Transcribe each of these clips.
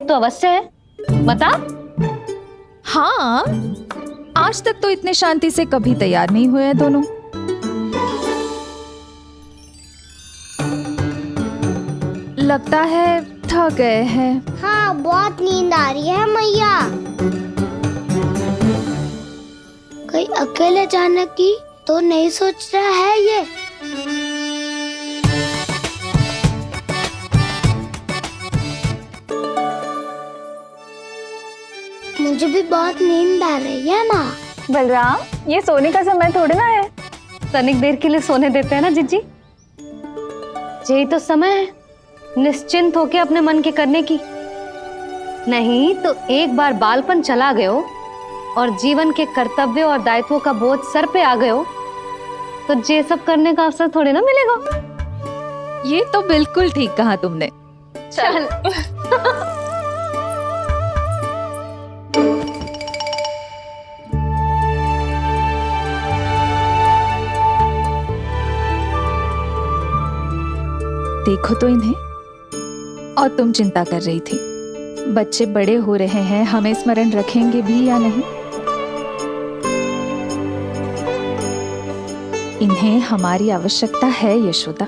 तो अवश्य है, बता। हाँ, आज तक तो इतने शांति से कभी तैयार नहीं हुए हैं दोनों। लगता है थक गए हैं। हाँ, बहुत नींद आ रही है मैया। कहीं अकेले जाने की तो नहीं सोच रहा है ये? मुझे भी बहुत नींद आ रही है माँ। बलराम, ये सोने का समय थोड़ी ना है। तनिक देर के लिए सोने देते हैं ना जिज्जी। यही तो समय है निश्चिंत होके अपने मन के करने की। नहीं तो एक बार बालपन चला गयो और जीवन के कर्तव्यों और दायित्वों का बोझ सर पे आ गयो तो ये सब करने का अवसर थोड़े ना मिलेगा। ये तो बिल्कुल ठीक कहा तुमने। चल। देखो तो इन्हें। और तुम चिंता कर रही थी बच्चे बड़े हो रहे हैं, हमें स्मरण रखेंगे भी या नहीं। इन्हें हमारी आवश्यकता है यशोदा,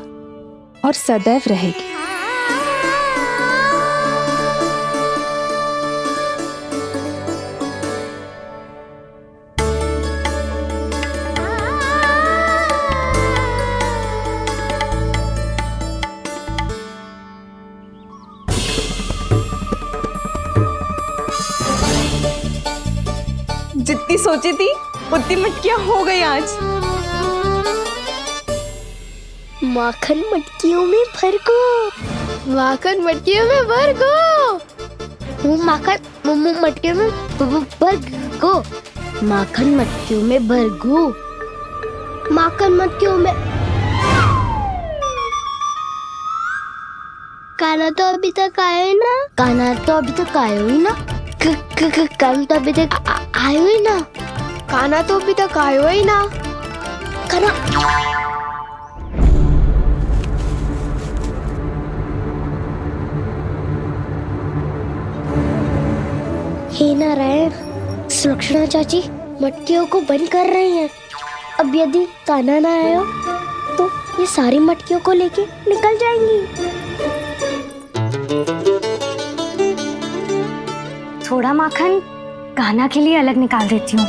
और सदैव रहेगी। जितनी सोची थी उतनी मटकियां हो गई आज। माखन मटकियों में भर को। माखन मटकियों में भर को। माखन मटकियों में भर को। माखन मटकियों में भर को। माखन मटकियों में। काना तो अभी तक आया ही ना। काना तो अभी तक आया ही ना। काना तो अभी तक आयो ही ना। काना तो अभी तक आयो ही ना। काना हे नारायण, सुलक्षणा चाची मटकियों को बंद कर रही हैं। अब यदि काना ना आया तो ये सारी मटकियों को लेके निकल जाएंगी। थोड़ा माखन कान्हा के लिए अलग निकाल देती हूँ।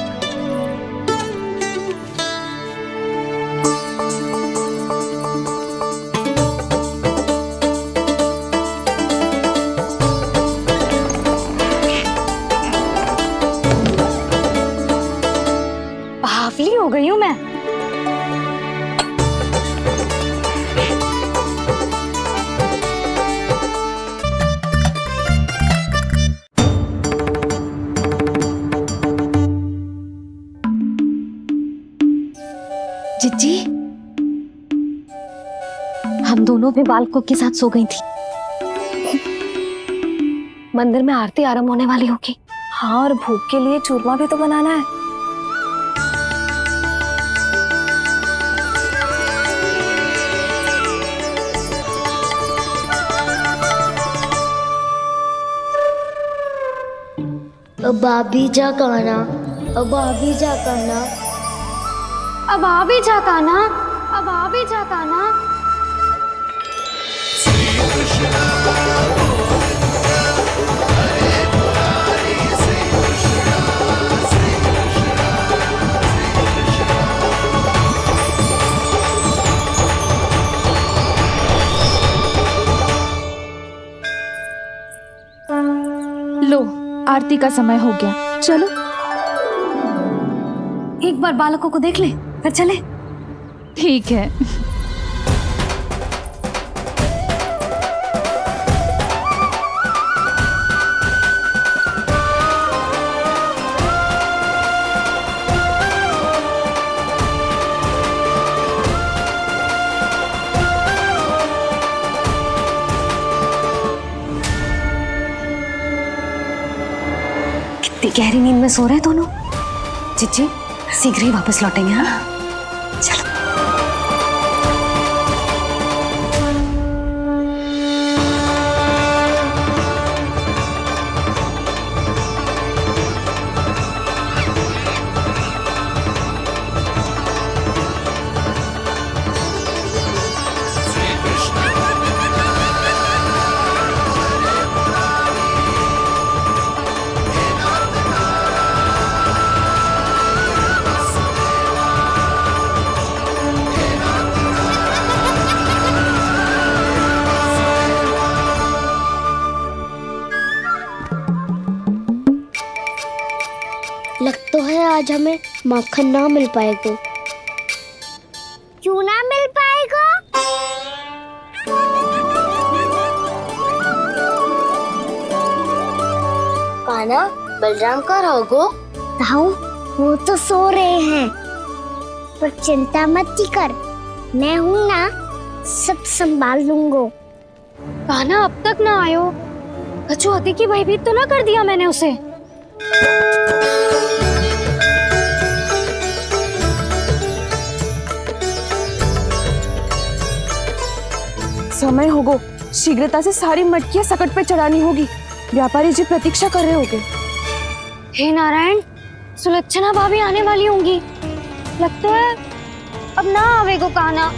बावली हो गई हूँ मैं। जिज्जी, हम दोनों भी बालकों के साथ सो गई थी। मंदिर में आरती आरंभ होने वाली होगी। हाँ, और भूख के लिए चूरमा भी तो बनाना है। अब आभी जा काना। अब आभी जा काना। अब आ भी जा कान्हा, अब आ भी जा कान्हा। लो, आरती का समय हो गया, चलो। एक बार बालकों को देख ले फिर चले। ठीक है। कितनी गहरी नींद में सो रहे हैं दोनों। जिज्जी शीघ्र ही वापस लौटेंगे। हाँ, चलो। लग तो है आज हमें माखन ना मिल पाएगा। क्यों ना मिल पाएगा? कान्हा, बलराम का रहोगो? ताऊ, वो तो सो रहे हैं, पर चिंता मत कर, मैं हूँ ना, सब संभाल लूंगा। कान्हा अब तक ना आयो, कछु अति की भयभीत तो ना कर दिया मैंने उसे? समय होगो, शीघ्रता से सारी मटकियां सकट पे चढ़ानी होगी। व्यापारी जी प्रतीक्षा कर रहे होंगे। हे नारायण, सुलक्षणा भाभी आने वाली होंगी। लगता है अब ना आवेगो कान्हा।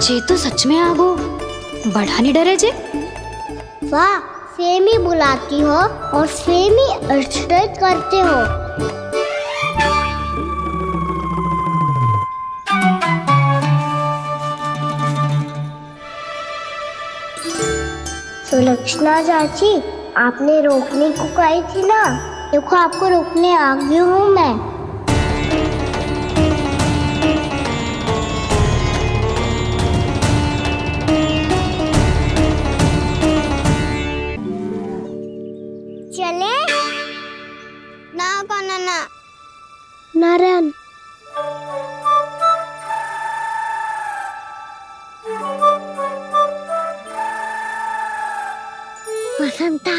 जे तो सच में आगो, बड़ा नहीं डरे जे। वाह, सेम ही बुलाती हो और सेम ही अर्चना करते हो। सुलक्षणा चाची, आपने रोकने को कही थी ना, देखो आपको रोकने आ गई हूँ मैं। चले ना कान्हा ना। नारायण, वसंता,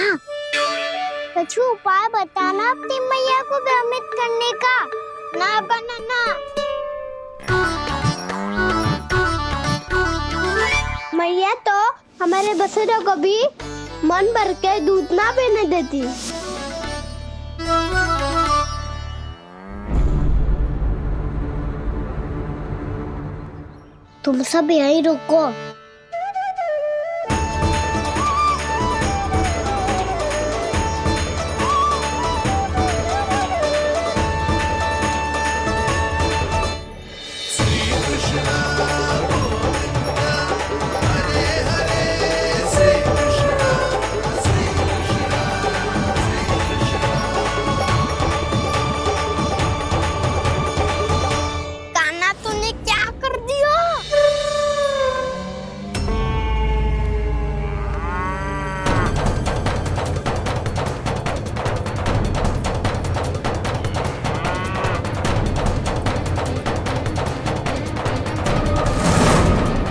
कुछ उपाय बताना अपनी मैया को भ्रमित करने का। ना कान्हा ना। मैया तो हमारे बसेरा को भी मन भर के दूध ना पीने देती। तुम सब यहीं रुको।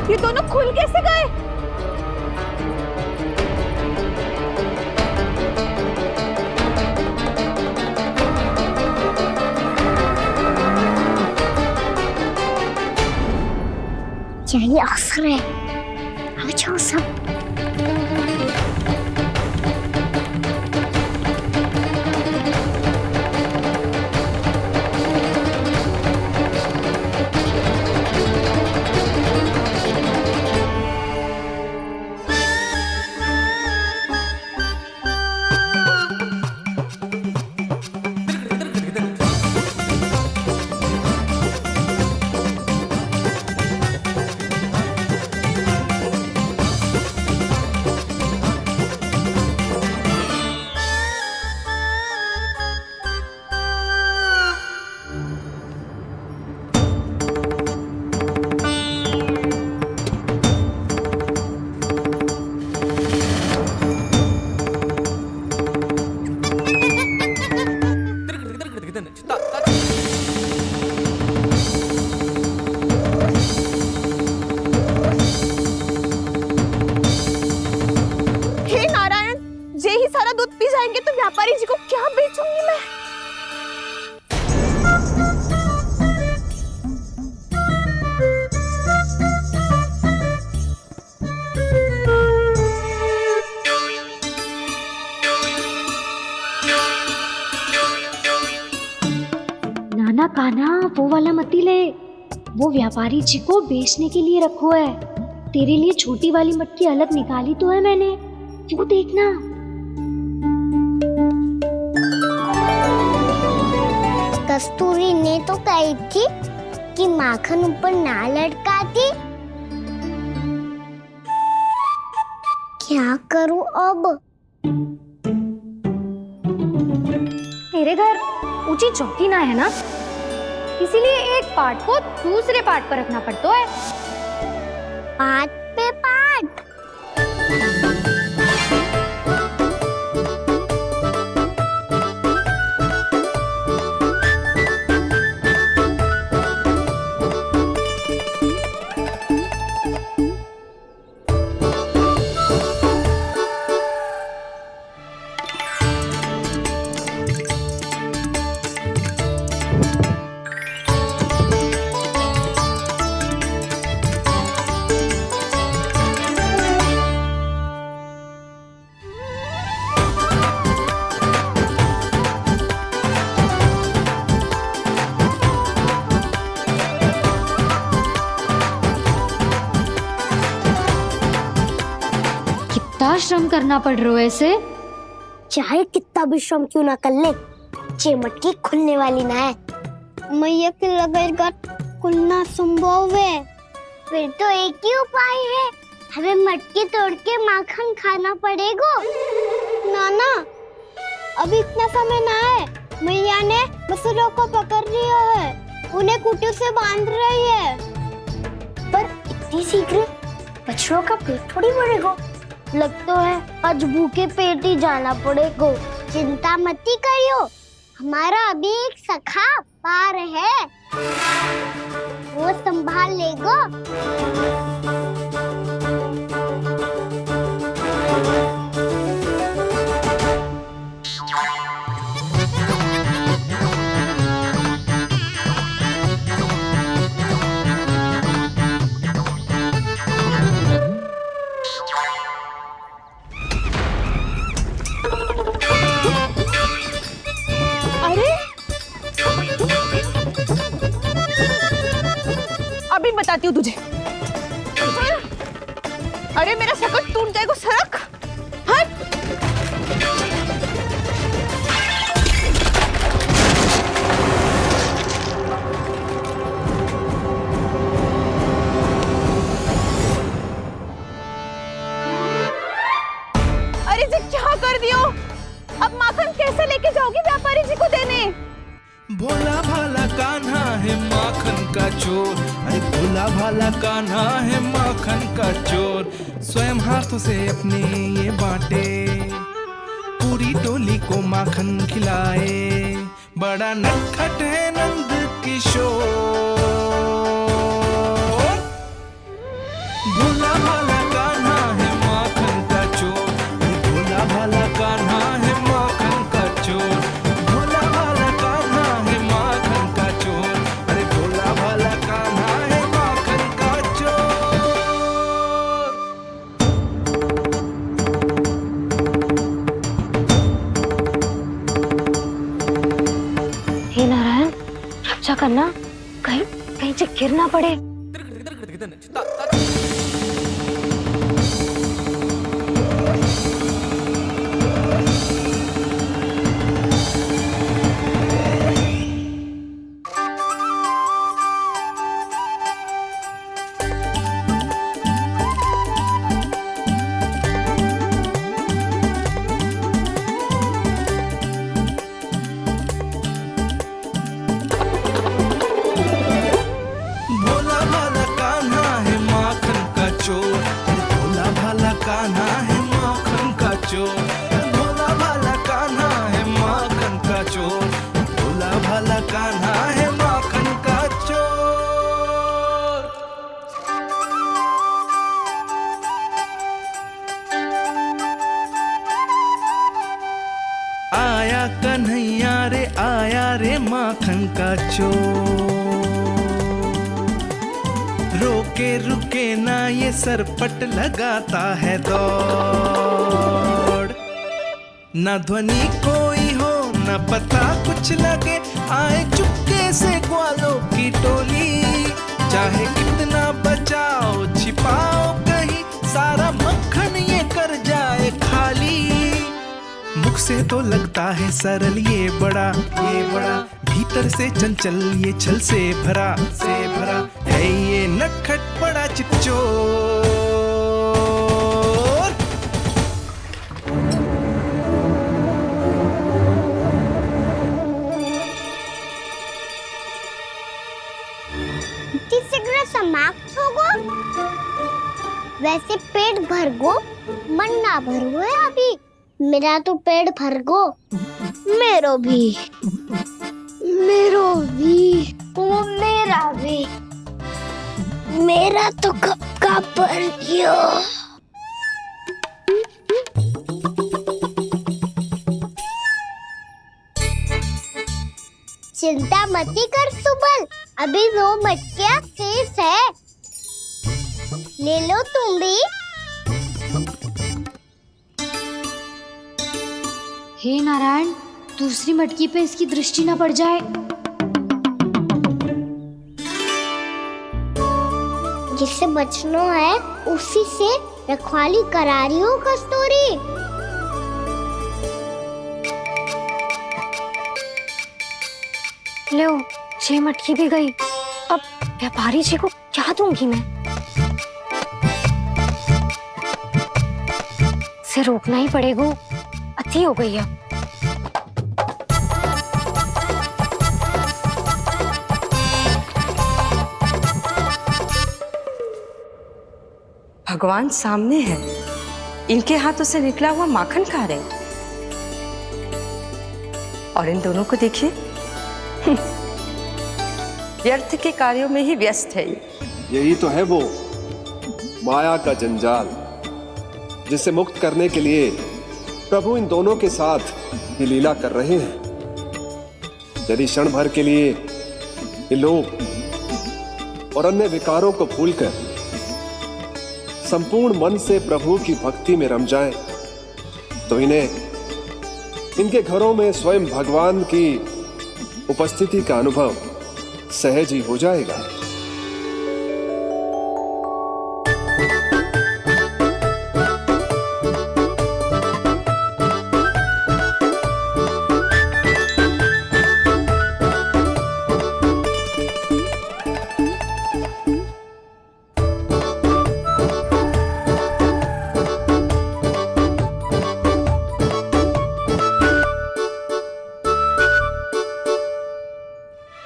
ये दोनों खुल कैसे गए? यही अवसर है, आ जाओ सब। वो वाला मत ही ले, वो व्यापारी जी को बेचने के लिए रखो है। तेरे लिए छोटी वाली मटकी अलग निकाली तो है मैंने, वो देखना। कस्तूरी ने तो कही थी कि माखन ऊपर ना लटकाती। क्या करूं अब? मेरे घर ऊंची चौकी ना है ना, इसीलिए एक पार्ट को दूसरे पार्ट पर रखना पड़ता है। पार्ट पे पार्ट। कितना श्रम करना पड़ रहा है इसे। चाहे कितना भी श्रम क्यों ना कर ले, ये मटकी खुलने वाली ना है। मैया के लगेगा खुलना संभव है। फिर तो एक ही उपाय है, हमें मटकी तोड़ के माखन खाना पड़ेगा। नाना, अभी इतना समय ना है। मैया ने बछड़ों को पकड़ लिया है, उन्हें खूंटों से बांध रही है। पर इतनी शीघ्र बछड़ों का पेट थोड़ी भरेगा। लगता है आज भूखे पेट ही जाना पड़ेगा। चिंता मत ही करियो, हमारा अभी एक सखा पार है, वो संभाल लेगा। अभी बताती हूँ तुझे। अरे मेरा शकट टूट जाएगा, सरक हट। अरे जी क्या कर दियो? अब माखन कैसे लेके जाओगी व्यापारी जी को देने? भोला भाला कान्हा है माखन का चोर, अरे भोला भाला कान्हा है माखन का चोर। स्वयं हाथों से अपने ये बांटे, पूरी टोली को माखन खिलाए। बड़ा नटखट है नंद किशोर। भोला भाला कान्हा है माखन का चोर, अरे भोला भाला कान्हा है माखन का चोर। हे नारायण, रक्षा करना, कहीं कहीं से गिर ना पड़े। कान्हा है माखन का चोर, भोला भाला कान्हा है माखन का चोर। भोला भाला कान्हा है माखन का चोर। आया कन्हैया रे आया रे माखन का चोर। रोके रुके ना ये सरपट लगाता है दौड़। ना ध्वनि कोई हो न न पता कुछ लगे, आए चुपके से ग्वालों की टोली। चाहे कितना बचाओ छिपाओ कहीं, सारा मक्खन ये कर जाए खाली। मुख से तो लगता है सरल ये बड़ा, भीतर से चंचल ये छल से भरा है ये नटखट बड़ा चिपचोर। सिगरेट समाप्त हो गो, वैसे पेट भर गो, मन ना भर गो है अभी। मेरा तो पेट भर गो, मेरो भी, वो मेरा भी, मेरा तो कब का भर गयो। चिंता मती कर सुबल, अभी 2 मटकियाँ शेष है, ले लो तुम भी। हे नारायण, दूसरी मटकी पे इसकी दृष्टि न पड़ जाए। जिससे बचना है उसी से रखवाली करा रही हो कस्तूरी। लो, 6 मटकी भी गई। अब व्यापारी जी को क्या दूंगी मैं? इसे रोकना ही पड़ेगा, अति हो गई अब। भगवान सामने है, इनके हाथों से निकला हुआ माखन खा रहे हैं। और इन दोनों को देखिए, व्यर्थ के कार्यों में ही व्यस्त है। यही तो है वो माया का जंजाल, जिसे मुक्त करने के लिए प्रभु इन दोनों के साथ ये लीला कर रहे हैं। यदि क्षण भर के लिए ये लोग और अन्य विकारों को भूलकर संपूर्ण मन से प्रभु की भक्ति में रम जाएं, तो इन्हें इनके घरों में स्वयं भगवान की उपस्थिति का अनुभव सहज ही हो जाएगा।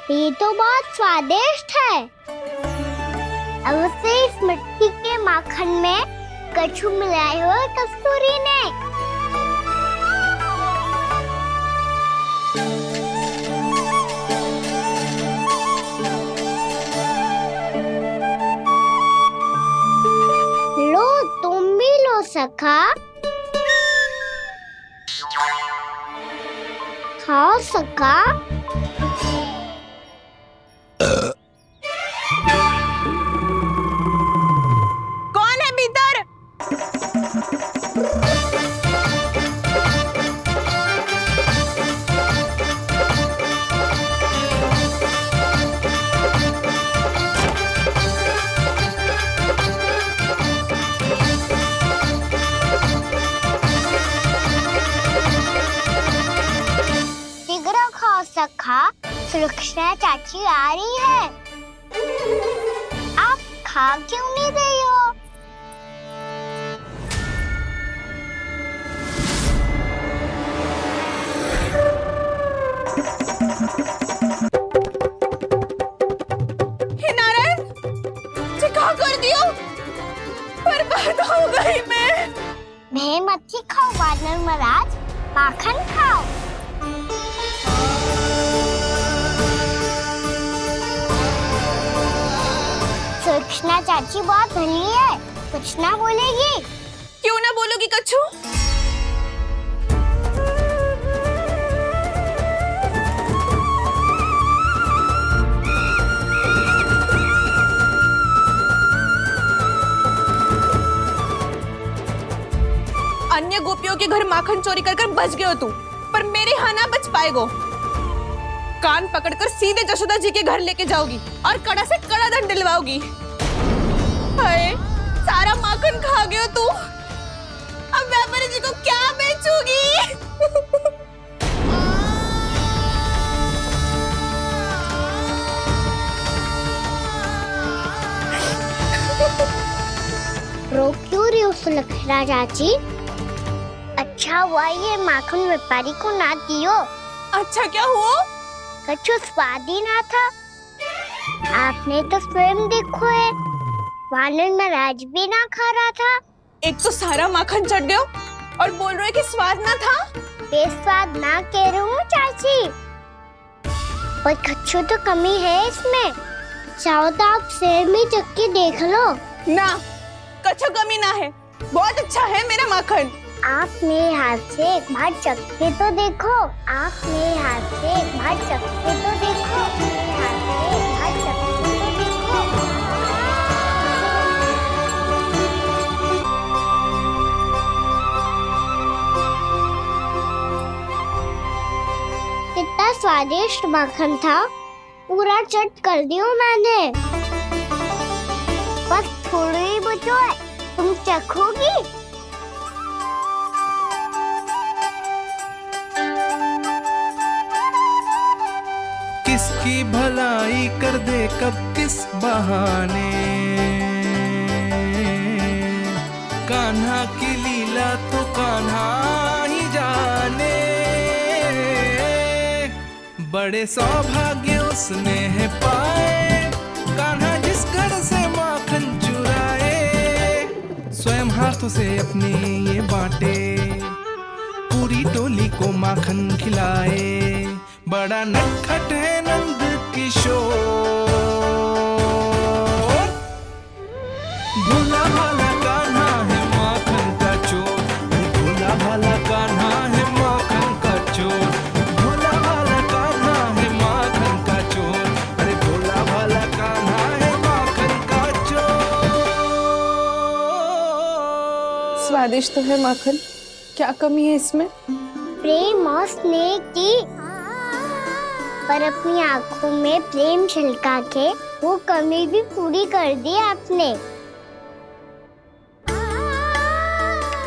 ये तो बहुत स्वादिष्ट है। अवश्य इस मिट्टी के माखन में कछु मिलाए हो कस्तूरी ने। लो, तुम भी लो सखा, खाओ सखा। कौन है भीतर? शीघ्र खाओ सखा, सुलक्षणा चाची आ रही है। आप खा क्यों नहीं रही हो? हे नारायण, क्या कर दियो? बर्बाद हो गई मैं। मच्छी खाओ वानर महाराज, माखन खाओ। सुलक्षणा चाची बहुत भली है, कुछ ना बोलेगी। क्यों ना बोलोगी कच्छू? अन्य गोपियों के घर माखन चोरी कर बच गए हो तू, पर मेरे यहाँ ना बच पाएगो। कान पकड़कर सीधे जशोदा जी के घर लेके जाओगी और कड़ा से कड़ा दंड दिलवाओगी। हाय, सारा माखन खा गए हो तू। अब व्यापारी जी को क्या बेचूगी? रो क्यों रही हो सुलक्षणा चाची? अच्छा हुआ ये माखन व्यापारी को ना दियो। अच्छा क्या हुआ? कछु स्वाद ही ना था। आपने तो स्वयं देखो है, वानर महाराज भी ना खा रहा था। एक तो सारा माखन चढ़ गया और बोल रहे कि स्वाद ना था। बेस्वाद ना कह रही हूँ चाची, पर कछु तो कमी है इसमें। चाहो तो आप सेब में चक्की देख लो। ना, कछु कमी ना है, बहुत अच्छा है मेरा माखन। आप मेरे हाथ से एक बार चक्के तो देखो। आप मेरे हाथ से एक बार चक्के तो देखो। मेरे हाथ से एक बार चक्के तो देखो। कितना स्वादिष्ट माखन था, पूरा चट कर दिया मैंने। बस थोड़ी ही बचो है, तुम चखोगी? किसकी भलाई कर दे कब किस बहाने, कान्हा की लीला तो कान्हा ही जाने। बड़े सौभाग्य उसने है पाए, कान्हा जिस घर से माखन चुराए। स्वयं हाथों से अपने ये बांटे, पूरी टोली को माखन खिलाए। बड़ा नटखट है नंद किशोर, भोला भाला कान्हा है माखन का चोर। भोला भाला कान्हा है माखन का चोर। भोला भाला कान्हा है माखन का चोर। अरे भोला भाला कान्हा है माखन का चोर। स्वादिष्ट तो है माखन, क्या कमी है इसमें? प्रेम और स्नेह की, पर अपनी आंखों में प्रेम छलका के वो कमी भी पूरी कर दी आपने।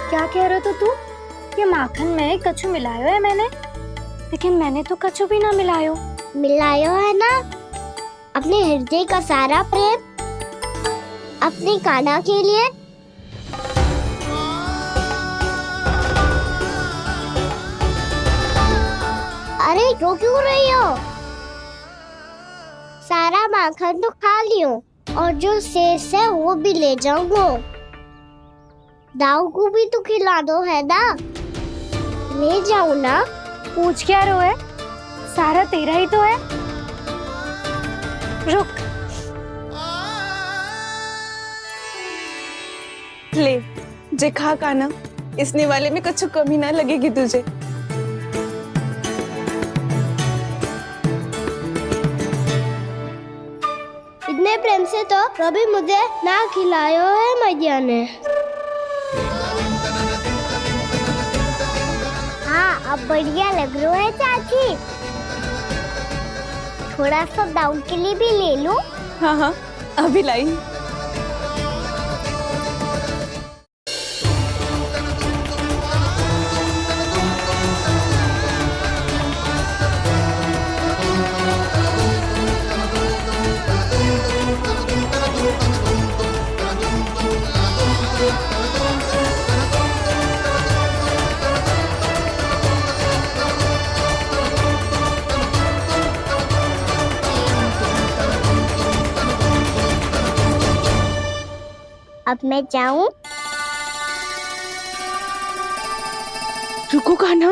क्या कह रहे हो तू? ये माखन में कछु मिलायो है मैंने, लेकिन मैंने तो कछु भी ना मिलायो। मिलायो है ना अपने हृदय का सारा प्रेम अपनी कान्हा के लिए। अरे रो क्यों रही हो? सारा माखन तो खा लियो और जो शेष है वो भी ले जाऊंगा। दाऊ को भी तो खिला दो है ना, ले जाओ ना। पूछ क्या रो है, सारा तेरा ही तो है। रुक, ले जे खा कान्हा, इसने वाले में कुछ कमी ना लगेगी तुझे। इतने प्रेम से तो कभी मुझे ना खिलायो है मैया ने। हाँ, अब बढ़िया लग रहा है चाची। थोड़ा सा दाऊ के लिए भी ले लो। हाँ हाँ, अभी लाई। अब मैं जाऊं? रुको कान्हा,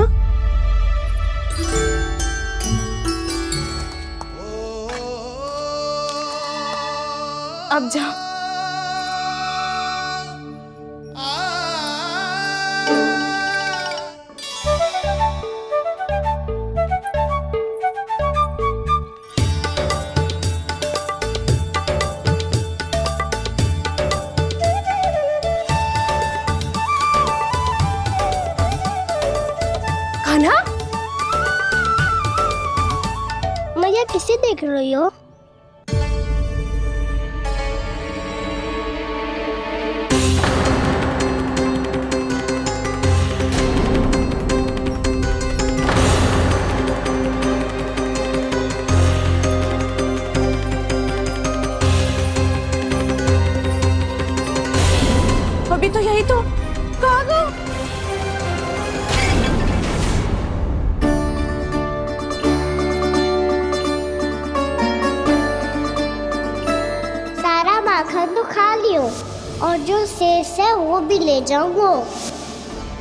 अब जा। रही हो? अभी तो यही तो कहाँ गो? सारा माखन तो खा लियो और जो शेष है वो भी ले जाऊंगो।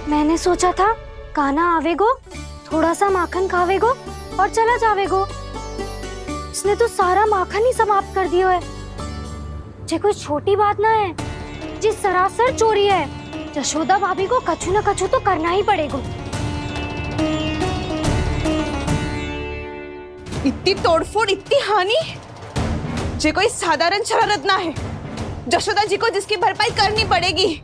मैंने सोचा था कान्हा आवेगो, थोड़ा सा माखन खावेगो और चला जावेगो। इसने तो सारा माखन ही समाप्त कर दियो है। ये कोई छोटी बात ना है, जी सरासर चोरी है। यशोदा भाभी को कछु न कछु तो करना ही पड़ेगा। इतनी तोड़फोड़, इतनी हानि, ये कोई साधारण शरारत ना है। यशोदा जी को जिसकी भरपाई करनी पड़ेगी।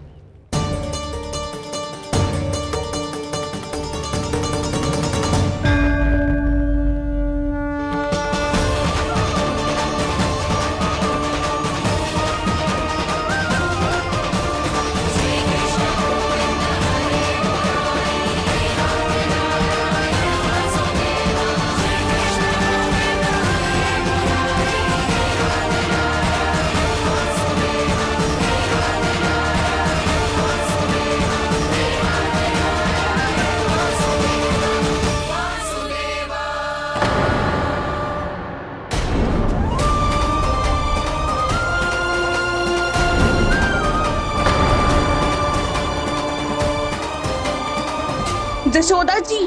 यशोदा जी,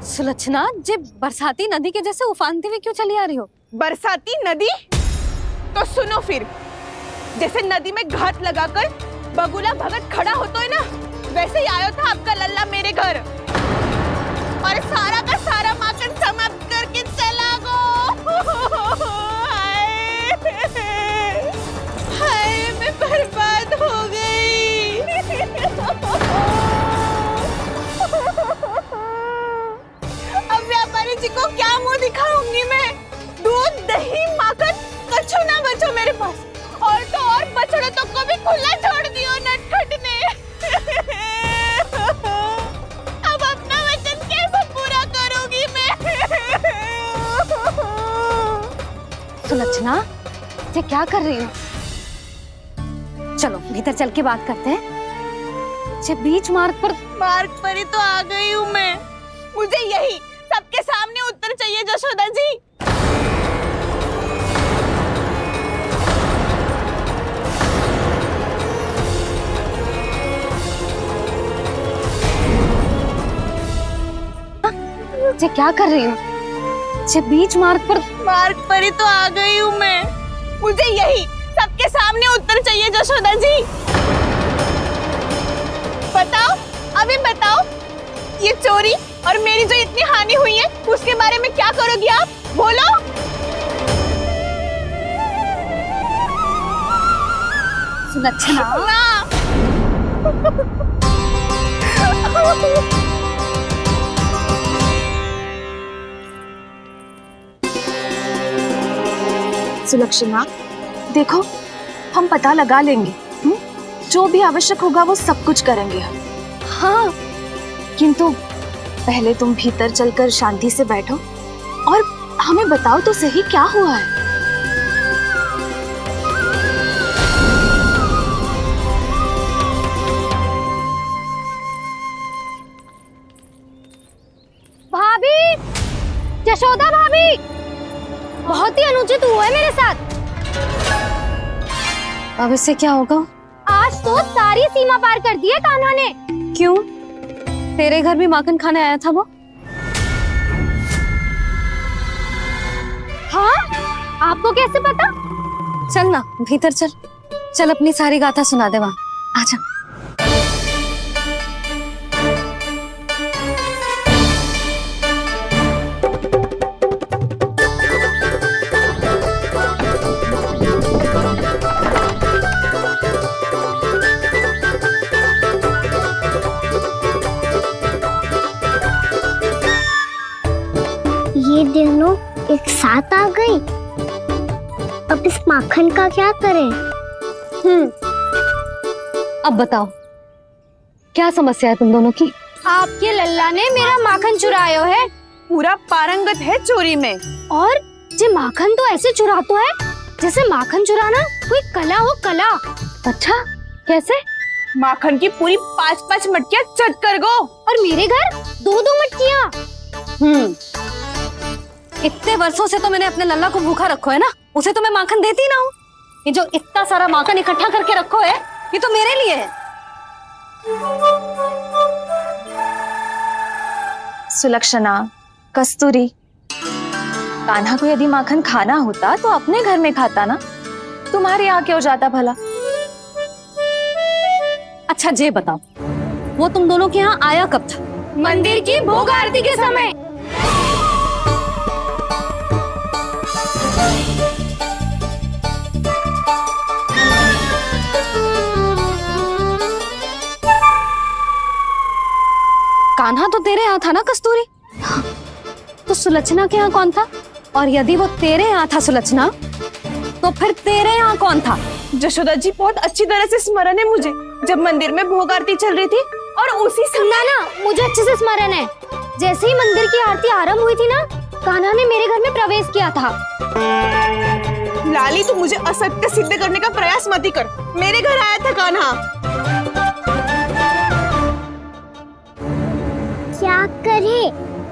सुलक्षणा, जे बरसाती नदी के जैसे उफानते हुए क्यों चली आ रही हो? बरसाती नदी? तो सुनो फिर, जैसे नदी में घाट लगाकर बगुला भगत खड़ा होता है ना, वैसे ही आया था आपका लल्ला मेरे घर और सारा का सारा माखन समाप्त करके चला गो। हाय, मैं बर्बाद हो गई। अब व्यापारी जी को क्या मुंह दिखाऊंगी मैं? दूध, दही, माखन कछु ना बचो मेरे पास। और तो और बछड़े तो को भी खुला छोड़ दियो नटखट ने। अब अपना वचन कैसे पूरा करूंगी मैं? सुलक्षणा, ये क्या कर रही हो? चलो भीतर चल के बात करते हैं। ये बीच मार्ग पर ही तो आ गई हूँ मैं। मुझे यही सबके सामने उत्तर चाहिए यशोदा जी। ये क्या कर रही हो? ये बीच मार्ग पर ही तो आ गई हूँ मैं। मुझे यही सबके सामने उत्तर चाहिए यशोदा जी। बताओ, अभी बताओ, ये चोरी और मेरी जो इतनी हानि हुई है उसके बारे में क्या करोगी आप? बोलो। सुलक्षणा, सुलक्षणा, देखो हम पता लगा लेंगे। जो भी आवश्यक होगा वो सब कुछ करेंगे हम। हाँ, किंतु पहले तुम भीतर चलकर शांति से बैठो और हमें बताओ तो सही क्या हुआ है। भाभी, यशोदा भाभी, बहुत ही अनुचित हुआ है मेरे साथ। अब इससे क्या होगा? आज तो सारी सीमा पार कर दी है कान्हा ने। क्यों? तेरे घर भी माखन खाने आया था वो? हाँ? आपको कैसे पता? चल ना भीतर चल, चल अपनी सारी गाथा सुना दे वहाँ। आजा। ये दोनों एक साथ आ गई। अब इस माखन का क्या करें? अब बताओ क्या समस्या है तुम दोनों की? आपके लल्ला ने मेरा माखन चुरायो है पूरा पारंगत है चोरी में। और जे माखन तो ऐसे चुरातो है जैसे माखन चुराना कोई कला हो, कला। अच्छा कैसे? माखन की पूरी 5-5 मटकियां चट कर गो। और मेरे घर 2-2 मटकियां। इतने वर्षों से तो मैंने अपने लल्ला को भूखा रखो है ना, उसे तो मैं माखन देती ना हूँ। ये जो इतना सारा माखन इकट्ठा करके रखो है ये तो मेरे लिए है। सुलक्षणा, कस्तूरी, कान्हा को यदि माखन खाना होता तो अपने घर में खाता ना, तुम्हारे यहाँ क्यों जाता भला? अच्छा ये बताओ वो तुम दोनों के यहाँ आया कब था? मंदिर की भोग आरती के समय। कान्हा तो तेरे यहाँ था ना कस्तूरी? तो सुलक्षणा के यहाँ कौन था? और यदि वो तेरे यहाँ था सुलक्षणा, तो फिर तेरे यहाँ कौन था? जशोदा जी बहुत अच्छी तरह से स्मरण है मुझे, जब मंदिर में भोग आरती चल रही थी और उसी समय ना मुझे अच्छे से स्मरण है। जैसे ही मंदिर की आरती आरंभ हुई थी ना, कान्हा ने मेरे घर में प्रवेश किया था। लाली तू मुझे असत्य सिद्ध करने का प्रयास मत ही कर। मेरे घर आया था कान्हा। क्या करे?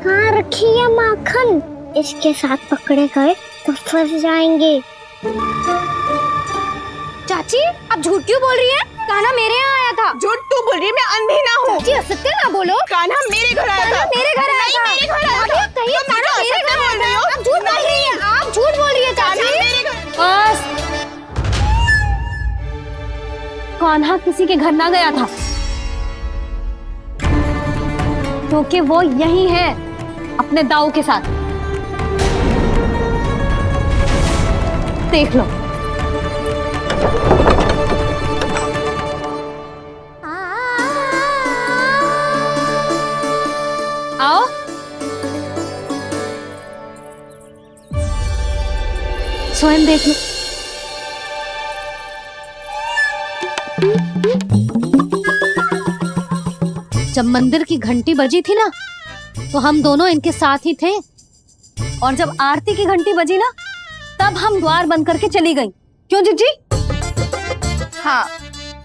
कहाँ रखी है माखन? इसके साथ पकड़े गए तो फंस जाएंगे। चाची आप झूठ क्यों बोल रही है? कान्हा मेरे यहाँ आया था। झूठ तू बोल रही है, मैं अंधी ना हूँ। चाची असत्य ना बोलो। कान्हा मेरे घर आया था। मेरे घर आया था। मेरे घर आया था। कहिए तुम कान्हा मुझे मेरे घर असत्य आया बोल रही हो। था। आप झूठ बोल रही है। आप झूठ बोल रही है चाची। मेरे घर बस कान्हा किसी के घर ना गया था, क्योंकि वो यही है अपने दाऊ के साथ। देख लो। आओ। स्वयं देख लो। जब मंदिर की घंटी बजी थी ना, तो हम दोनों इनके साथ ही थे, और जब आरती की घंटी बजी ना, तब हम द्वार बंद करके चली गई। क्यों जीजी? हाँ,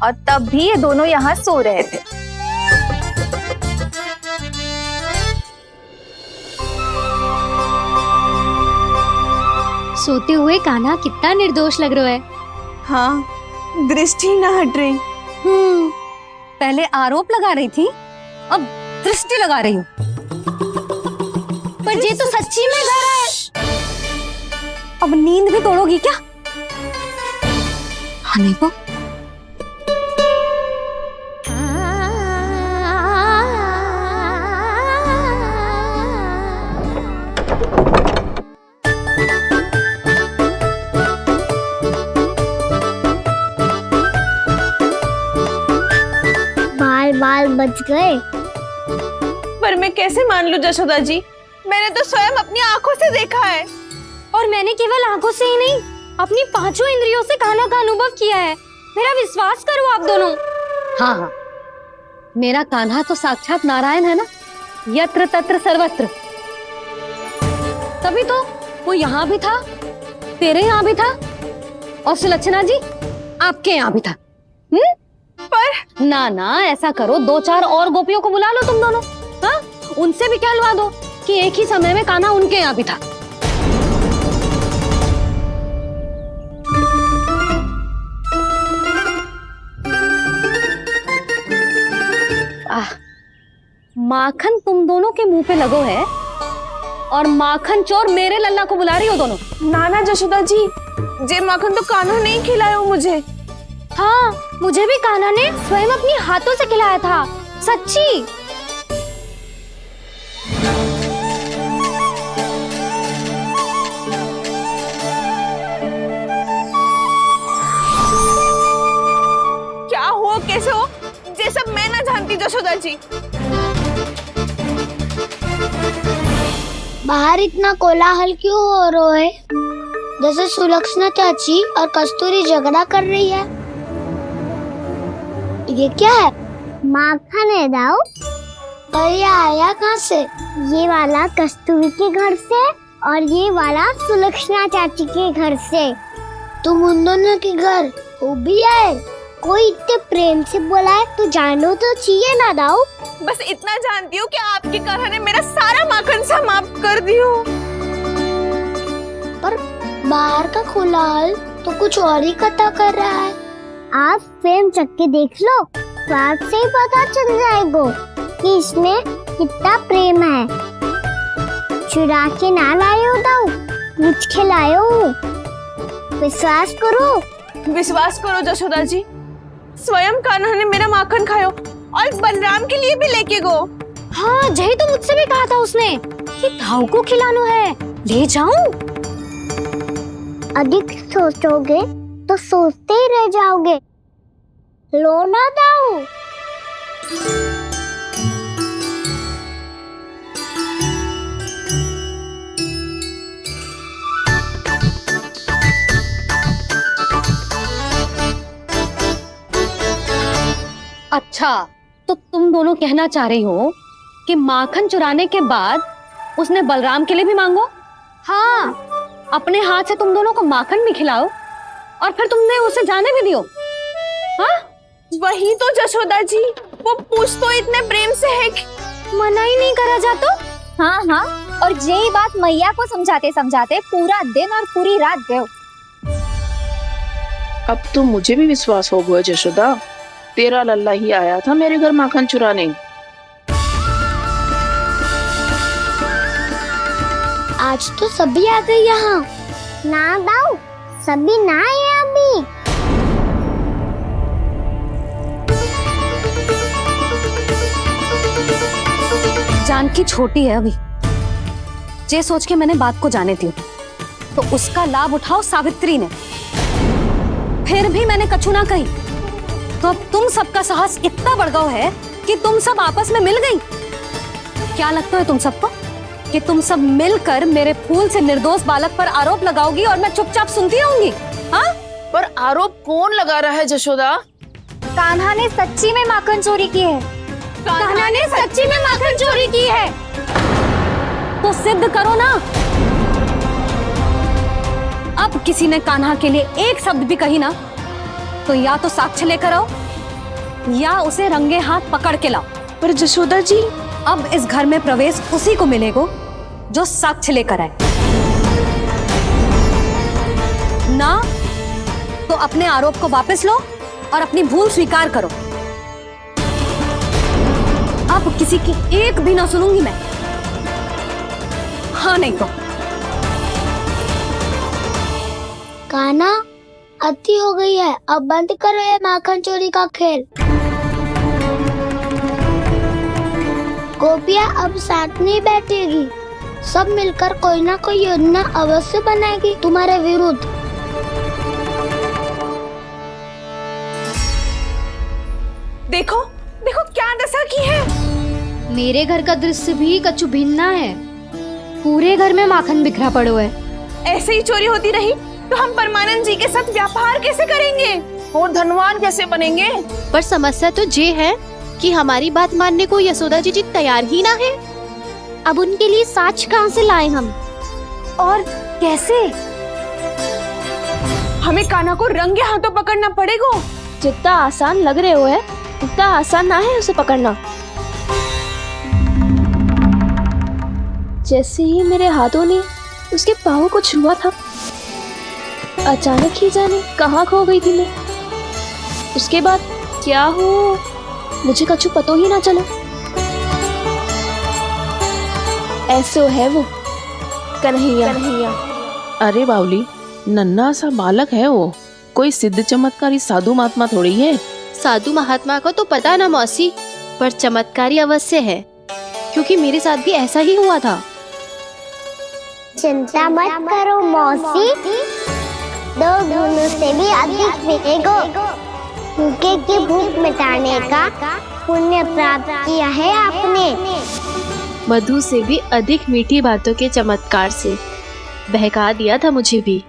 और तब भी ये दोनों यहाँ सो रहे थे। सोते हुए कान्हा कितना निर्दोष लग रहा है। हाँ, दृष्टि ना हट रही। पहले आरोप लगा रही थी, अब दृष्टि लगा रही हूँ। पर ये तो सच्ची में घर है। अब नींद भी तोड़ोगी क्या? हनी को बाल बच गए। पर मैं कैसे मान लूं जशोदा जी? मैंने तो स्वयं अपनी आंखों से देखा है। और मैंने केवल आंखों से ही नहीं, अपनी 5 इंद्रियों से कान्हा का अनुभव किया है। मेरा विश्वास करो आप दोनों। हाँ हाँ, मेरा कान्हा तो साक्षात नारायण है ना, यत्र तत्र सर्वत्र। तभी तो वो यहाँ भी था, तेरे यहाँ भी था, और सुलक्षणा जी आपके यहाँ भी था। पर ना ना, ऐसा करो 2-4 और गोपियों को बुला लो तुम दोनों। हाँ, उनसे भी कहलवा दो कि एक ही समय में कान्हा उनके यहाँ भी था। माखन तुम दोनों के मुंह पे लगो है, और माखन चोर मेरे लल्ला को बुला रही हो दोनों। नाना जशोदा जी, जे माखन तो कान्हा नहीं खिलाया मुझे। हाँ, मुझे भी कान्हा ने स्वयं अपनी हाथों से खिलाया था, सच्ची। क्या हो कैसे हो, ये सब मैं ना जानती जशोदा जी। बाहर इतना कोलाहल क्यों हो रहा है? जैसे सुलक्षणा चाची और कस्तूरी झगड़ा कर रही है। ये क्या है? माखन है दाऊ। और ये आया कहाँ से? ये वाला कस्तूरी के घर से और ये वाला सुलक्षणा चाची के घर से। तुम उन दोनों के घर वो भी आए? कोई इतने प्रेम से बोला है तो जानो तो चाहिए ना दाऊ। बस इतना जानती हूँ कि आपके कारण ने मेरा सारा माखन समाप्त कर दियो। पर बाहर का कोलाहल तो कुछ और ही कथा कर रहा है। आप फिल्म चख के देख लो तो आपसे ही पता चल जाएगा कि इसमें कितना प्रेम है। चुरा के ना लाए हो दाऊ, मुझ खिलाए हो। विश्वास करो जशोदा जी, स्वयं कान्हा ने मेरा माखन खायो और बलराम के लिए भी लेके गो। हाँ, जही तो मुझसे भी कहा था उसने कि दाऊ को खिलाना है, ले जाऊं। अधिक सोचोगे तो सोचते ही रह जाओगे। लो ना दाऊ। अच्छा, तो तुम दोनों कहना चाह रही हो कि माखन चुराने के बाद उसने बलराम के लिए भी मांगो? हाँ, अपने हाथ से तुम दोनों को माखन भी खिलाओ और फिर तुमने उसे जाने भी दियो। हाँ, वही तो जशोदा जी, वो पूछ तो इतने प्रेम से है कि मना ही नहीं करा जाता। हाँ हाँ, और यही बात मैया को समझाते समझाते पूरा दिन और पूरी रात गए। अब तो मुझे भी विश्वास हो गया जशोदा, तेरा लल्ला ही आया था मेरे घर माखन चुराने। आज तो सभी आ गए यहाँ। ना दाऊ, सभी ना आए अभी। जानकी छोटी है अभी, जे सोच के मैंने बात को जाने दी तो उसका लाभ उठाओ सावित्री ने। फिर भी मैंने कछु ना कही तो अब तुम सबका साहस इतना बढ़ गया है कि तुम सब आपस में मिल गई। क्या लगता है तुम सबको कि तुम सब मिलकर मेरे फूल से निर्दोष बालक पर आरोप लगाओगी और मैं चुपचाप सुनती रहूंगी? हाँ? पर आरोप कौन लगा रहा है जशोदा? कान्हा ने सच्ची में माखन चोरी की है। कान्हा ने सच्ची में माखन चोरी की है तो सिद्ध करो ना। अब किसी ने कान्हा के लिए एक शब्द भी कही ना तो या तो साक्ष्य लेकर आओ या उसे रंगे हाथ पकड़ के लाओ। पर जशोदा जी, अब इस घर में प्रवेश उसी को मिलेगा जो साक्ष्य लेकर आए। ना तो अपने आरोप को वापस लो और अपनी भूल स्वीकार करो। अब किसी की एक भी ना सुनूंगी मैं। हाँ नहीं तो कान्हा, अति हो गई है, अब बंद करो ये माखन चोरी का खेल। गोपिया अब साथ नहीं बैठेगी, सब मिलकर कोई ना कोई योजना अवश्य बनाएगी तुम्हारे विरुद्ध। देखो देखो क्या दशा की है। मेरे घर का दृश्य भी कछु भिन्न है। पूरे घर में माखन बिखरा पड़ो है। ऐसे ही चोरी होती रही तो हम परमानंद जी के साथ व्यापार कैसे करेंगे और धनवान कैसे बनेंगे? पर समस्या तो ये है कि हमारी बात मानने को यशोदा जी तैयार ही ना है। अब उनके लिए साक्ष्य कहाँ से लाएं हम? और कैसे? हमें कान्हा को रंगे हाथों पकड़ना पड़ेगा। जितना आसान लग रहे हो है उतना आसान ना है उसे पकड़ना। जैसे ही मेरे हाथों ने उसके पाँव को छुआ था, अचानक ही जाने कहाँ खो गई थी मैं। उसके बाद क्या हो मुझे कछु पतो ही ना चला। ऐसो है वो कन्हैया। अरे बावली, नन्हा सा बालक है वो, कोई सिद्ध चमत्कारी साधु महात्मा थोड़ी है। साधु महात्मा को तो पता ना मौसी, पर चमत्कारी अवश्य है, क्योंकि मेरे साथ भी ऐसा ही हुआ था। चिंता मत करो मौसी, 2 गुणों से भी अधिक मिलेगा। भूखे की भूख मिटाने का पुण्य प्राप्त किया है आपने। मधु से भी अधिक मीठी बातों के चमत्कार से बहका दिया था मुझे भी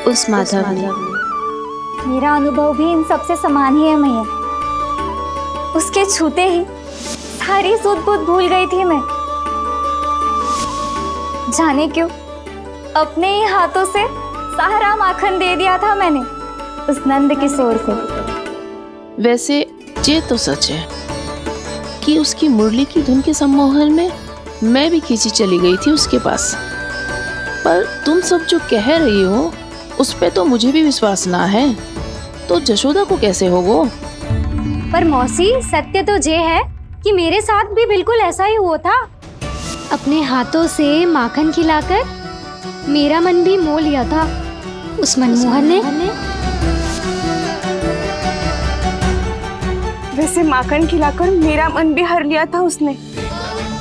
उस माधव ने। मेरा अनुभव भी इन सबसे समान ही है मैया। उसके छूते ही सारी सूध बूध भूल गई थी मैं। जाने क्यों अपने ही हाथों से सारा माखन दे दिया था मैंने उस नंद किशोर को। वैसे ये तो सच है कि उसकी मुरली की धुन के सम्मोहन में मैं भी खींची चली गई थी उसके पास। पर तुम सब जो कह रही हो उस पे तो मुझे भी विश्वास ना है, तो जशोदा को कैसे होगो? पर मौसी सत्य तो ये है कि मेरे साथ भी बिल्कुल ऐसा ही हुआ था। अपने हाथों से माखन खिलाकर मेरा मन भी मोह लिया था उस मनमोहन ने। वैसे माखन खिलाकर मेरा मन भी हर लिया था उसने।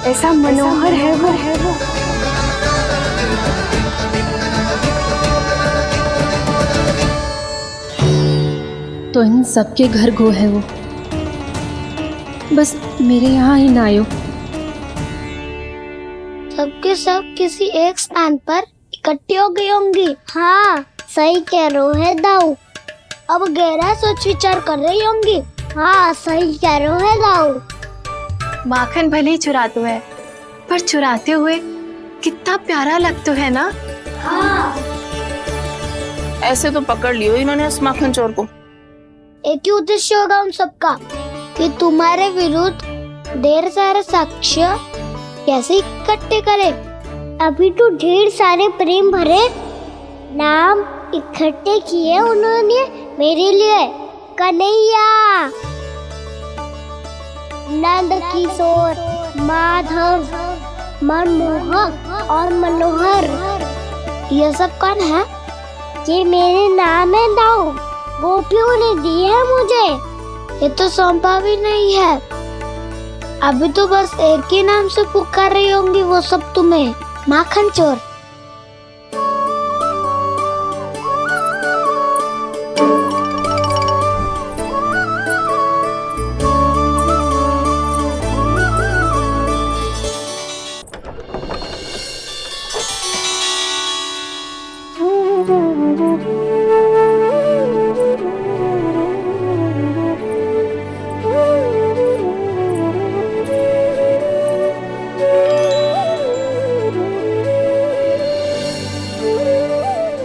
ऐसा मनोहर है वो। तो इन सबके घर गो है वो, बस मेरे यहाँ ही ना आयो। सबके सब किसी एक स्थान पर इकट्ठी हो गई होंगी। हाँ सही कह रहे है दाऊ। अब गहरा सोच विचार कर रही होंगी। हाँ सही कह रहे है दाऊ। माखन भले ही चुराते है, पर चुराते हुए कितना प्यारा लगता है ना। हाँ ऐसे तो पकड़ लियो इन्होंने उस माखन चोर को। एक ही उद्देश्य होगा उन सबका कि तुम्हारे विरुद्ध ढेर सारे साक्ष्य कैसे इकट्ठे करे। अभी तो ढेर सारे प्रेम भरे नाम इकट्ठे किए उन्होंने मेरे लिए। कन्हैया, नंद किशोर, माधव, मनमोहक और मनोहर, ये सब कौन है? ये मेरे नाम है दाऊ। गोपियों ने दी है मुझे। ये तो सौंपा भी नहीं है। अभी तो बस एक ही नाम से पुकार रही होंगी वो सब तुम्हें, माखन चोर।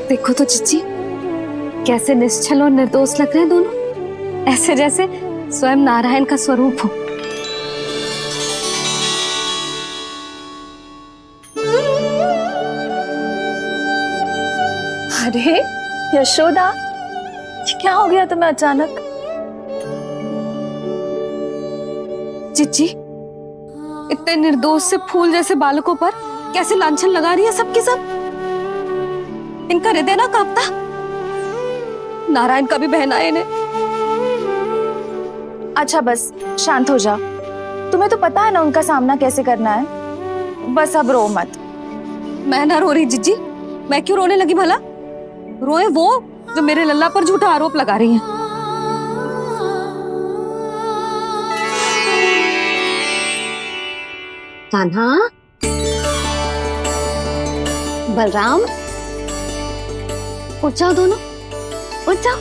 देखो तो चिच्ची कैसे निश्चल और निर्दोष लग रहे हैं दोनों, ऐसे जैसे स्वयं नारायण का स्वरूप हो। अरे यशोदा, ये क्या हो गया तुम्हें अचानक? चिच्ची इतने निर्दोष से फूल जैसे बालकों पर कैसे लांछन लगा रही है सबकी सब। इनका हृदय ना कांपता? नारायण का भी बहना है इन्हें। अच्छा बस शांत हो जाओ। तुम्हें तो पता है ना उनका सामना कैसे करना है। बस अब रो मत। मैं ना रो रही जिज्जी, मैं क्यों रोने लगी भला? रोए वो जो मेरे लल्ला पर झूठा आरोप लगा रही हैं। कान्हा, बलराम, उठ जाओ दोनों, उठ जाओ।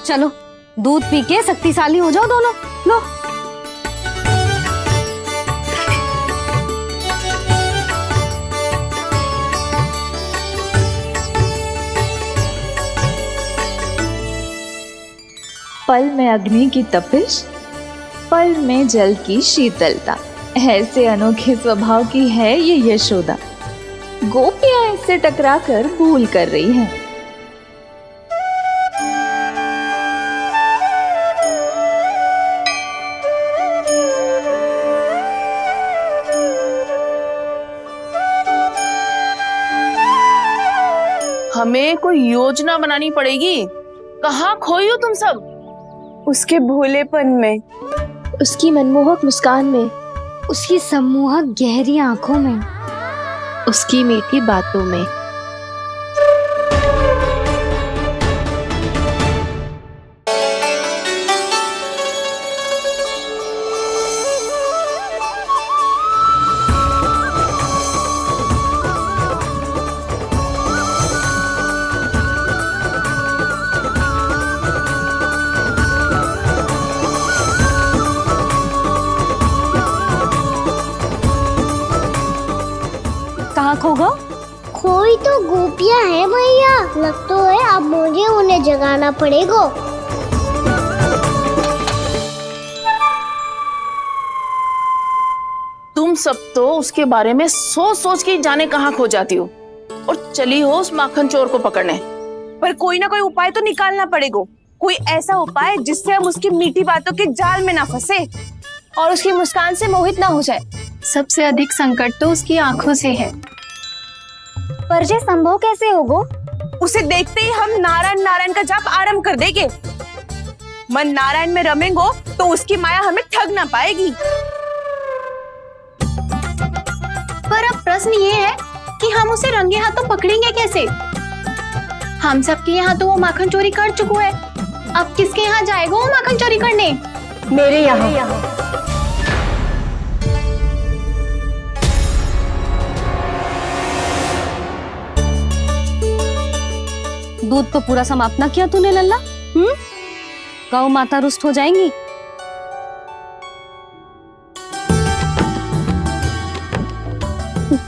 चलो दूध पी के शक्तिशाली हो जाओ दोनों। लो पल में अग्नि की तपिश, पल में जल की शीतलता, ऐसे अनोखे स्वभाव की है ये यशोदा। गोपियां इससे टकराकर भूल कर रही हैं। हमें कोई योजना बनानी पड़ेगी। कहाँ खोई हो तुम सब? उसके भोलेपन में, उसकी मनमोहक मुस्कान में, उसकी सम्मोहक गहरी आंखों में, उसकी मीठी बातों में। होगा? कोई तो गोपियां है भैया, लगता है अब मुझे उन्हें जगाना पड़ेगा। तुम सब तो उसके बारे में सोच सोच के जाने कहाँ खो जाती हो और चली हो उस माखन चोर को पकड़ने। पर कोई ना कोई उपाय तो निकालना पड़ेगा, कोई ऐसा उपाय जिससे हम उसकी मीठी बातों के जाल में ना फंसे और उसकी मुस्कान से मोहित ना हो जाए। सबसे अधिक संकट तो उसकी आंखों से है। पर ये संभव कैसे होगा? उसे देखते ही हम नारायण नारायण का जाप आरंभ कर देंगे। मन नारायण में रमेंगो तो उसकी माया हमें ठग ना पाएगी। पर अब प्रश्न ये है कि हम उसे रंगे हाथों पकड़ेंगे कैसे? हम सबके यहाँ तो वो माखन चोरी कर चुका है, अब किसके यहाँ जाएगा वो माखन चोरी करने? मेरे यहाँ। दूध तो पूरा समाप्त ना किया तूने लल्ला। गौ माता रुष्ट हो जाएंगी।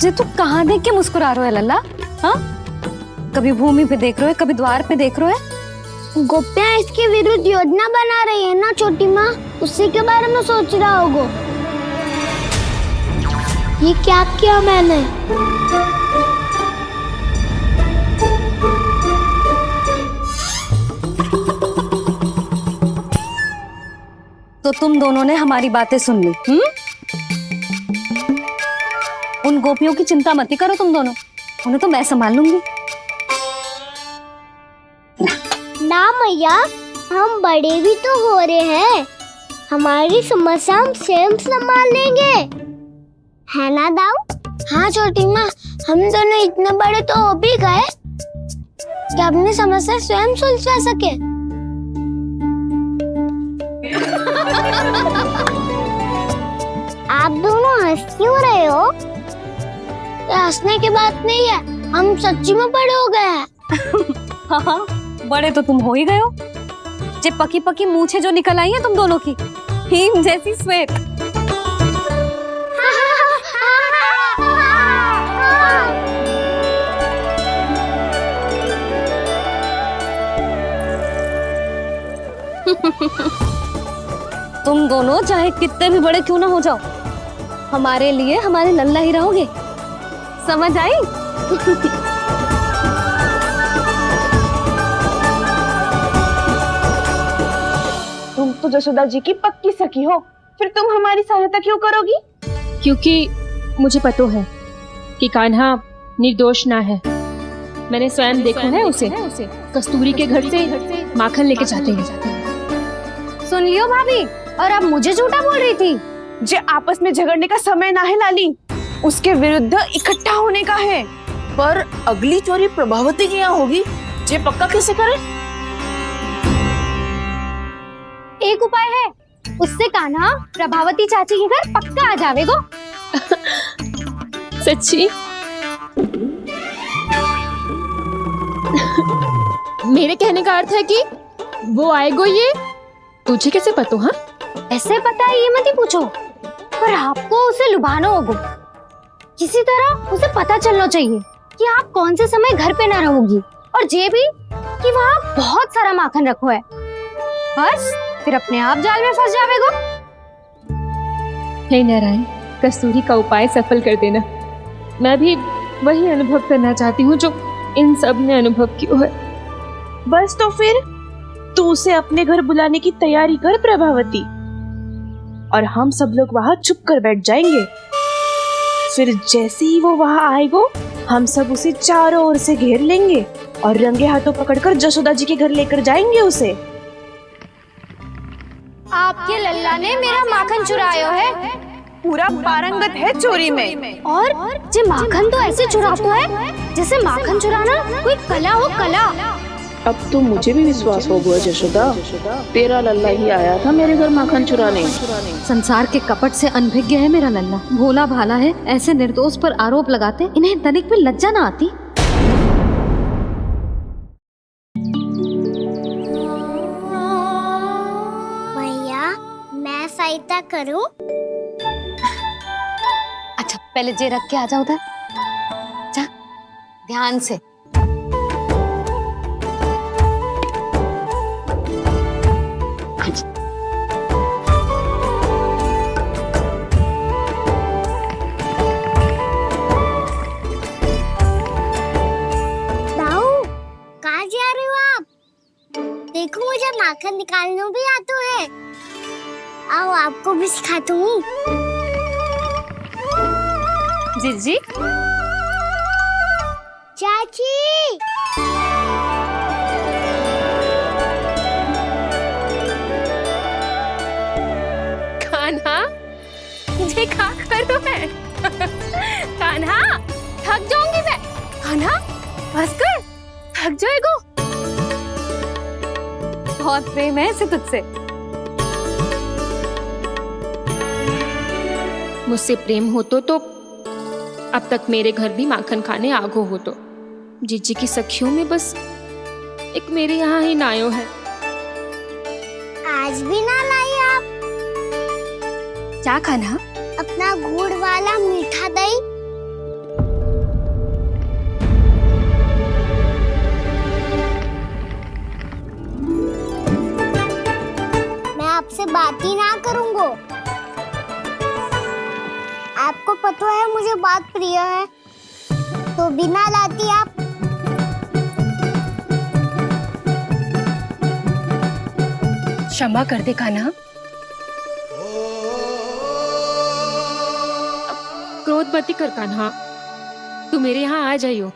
जे तू कहाँ देख के मुस्कुरा रहे हो लल्ला? हाँ, कभी भूमि पे देख रहे हो, कभी द्वार पे देख रहे हो। गोपियां इसके विरुद्ध योजना बना रही है ना छोटी माँ, उसी के बारे में सोच रहा होगा। ये क्या किया मैंने? तो तुम दोनों ने हमारी बातें सुन ली। उन गोपियों की चिंता मत करो तुम दोनों, उन्हें तो मैं संभाल लूंगी। ना मैया, हम बड़े भी तो हो रहे हैं, हमारी समस्या हम स्वयं संभाल लेंगे, है ना दाऊ? हाँ छोटी माँ, हम दोनों इतने बड़े तो हो भी गए कि अपनी समस्या स्वयं सुलझा सके। आप दोनों हंस क्यों रहे हो? ये हंसने की बात नहीं है, हम सच्ची में बड़े हो गए हैं। हाँ, बड़े तो तुम हो ही गए हो। जे पकी पकी मूछें जो निकल आई हैं तुम दोनों की, हिम जैसी श्वेत। तुम दोनों चाहे कितने भी बड़े क्यों ना हो जाओ, हमारे लिए हमारे लल्ला ही रहोगे, समझ आई? तुम तो जशोदा जी की पक्की सखी हो, फिर तुम हमारी सहायता क्यों करोगी? क्योंकि मुझे पता है कि कान्हा निर्दोष ना है। मैंने स्वयं देखा है उसे कस्तूरी के घर से माखन लेके जाते हैं। सुन लियो भाभी, और अब मुझे झूठा बोल रही थी। जे आपस में झगड़ने का समय ना है लाली, उसके विरुद्ध इकट्ठा होने का है। पर अगली चोरी प्रभावती की यहाँ होगी, जे पक्का कैसे करे? एक उपाय है, उससे कान्हा प्रभावती चाची के घर पक्का आ जावेगो। सच्ची? मेरे कहने का अर्थ है कि वो आएगो, ये तुझे कैसे पता? हाँ, ऐसे पता है ये मत ही पूछो, पर आपको उसे लुभाना होगा। किसी तरह उसे पता चलना चाहिए कि आप कौन से समय घर पे ना रहोगी, और ये भी कि वहाँ बहुत सारा माखन रखो है। बस फिर अपने आप जाल में फंस जावेगो। हे नारायण, कस्तूरी का उपाय सफल कर देना। मैं भी वही अनुभव करना चाहती हूँ जो इन सब ने अनुभव किया है। बस तो फिर तू उसे अपने घर बुलाने की तैयारी कर प्रभावती, और हम सब लोग वहाँ छुप कर बैठ जाएंगे। फिर जैसे ही वो वहाँ आएगो, हम सब उसे चारों ओर से घेर लेंगे और रंगे हाथों पकड़कर जशोदा जी के घर लेकर जाएंगे उसे। आपके लल्ला ने मेरा माखन चुराया है, पूरा पारंगत है चोरी में। और जे माखन तो ऐसे चुराता है जैसे माखन चुराना कोई कला हो, कला। अब तो मुझे भी विश्वास हो गया जशोदा, तेरा लल्ला ही आया था मेरे घर माखन चुराने। संसार के कपट से अनभिज्ञ है मेरा लल्ला, भोला भाला है। ऐसे निर्दोष पर आरोप लगाते इन्हें तनिक भी लज्जा ना आती। भैया, मैं सहायता करूं? अच्छा, पहले जे रख के आ जाओ उधर। ध्यान से। दाऊ, कहाँ जा रहे हो आप? देखो मुझे माखन निकालना भी आता है। आओ आपको भी सिखाता हूँ। जिज्जी, चाची, कान्हा, ये क्या कर रहे है? कान्हा, थक जाऊंगी मैं। कान्हा, बस कर, थक जाएगो। बहुत प्रेम है इसे तुझसे। मुझसे प्रेम हो तो अब तक मेरे घर भी माखन खाने आगो हो तो। जीजी की सखियों में बस एक मेरे यहाँ ही नायो है। आज भी ना लाई आप क्या खाना? अपना गुड़ वाला मीठा दही। मैं आपसे बात ही ना करूंगा। आपको पता है मुझे बात प्रिय है, तो बिना लाती आप। क्षमा कर दे कान्हा। क्रोध मत कर कान्हा, तू मेरे यहाँ आ जाइयो,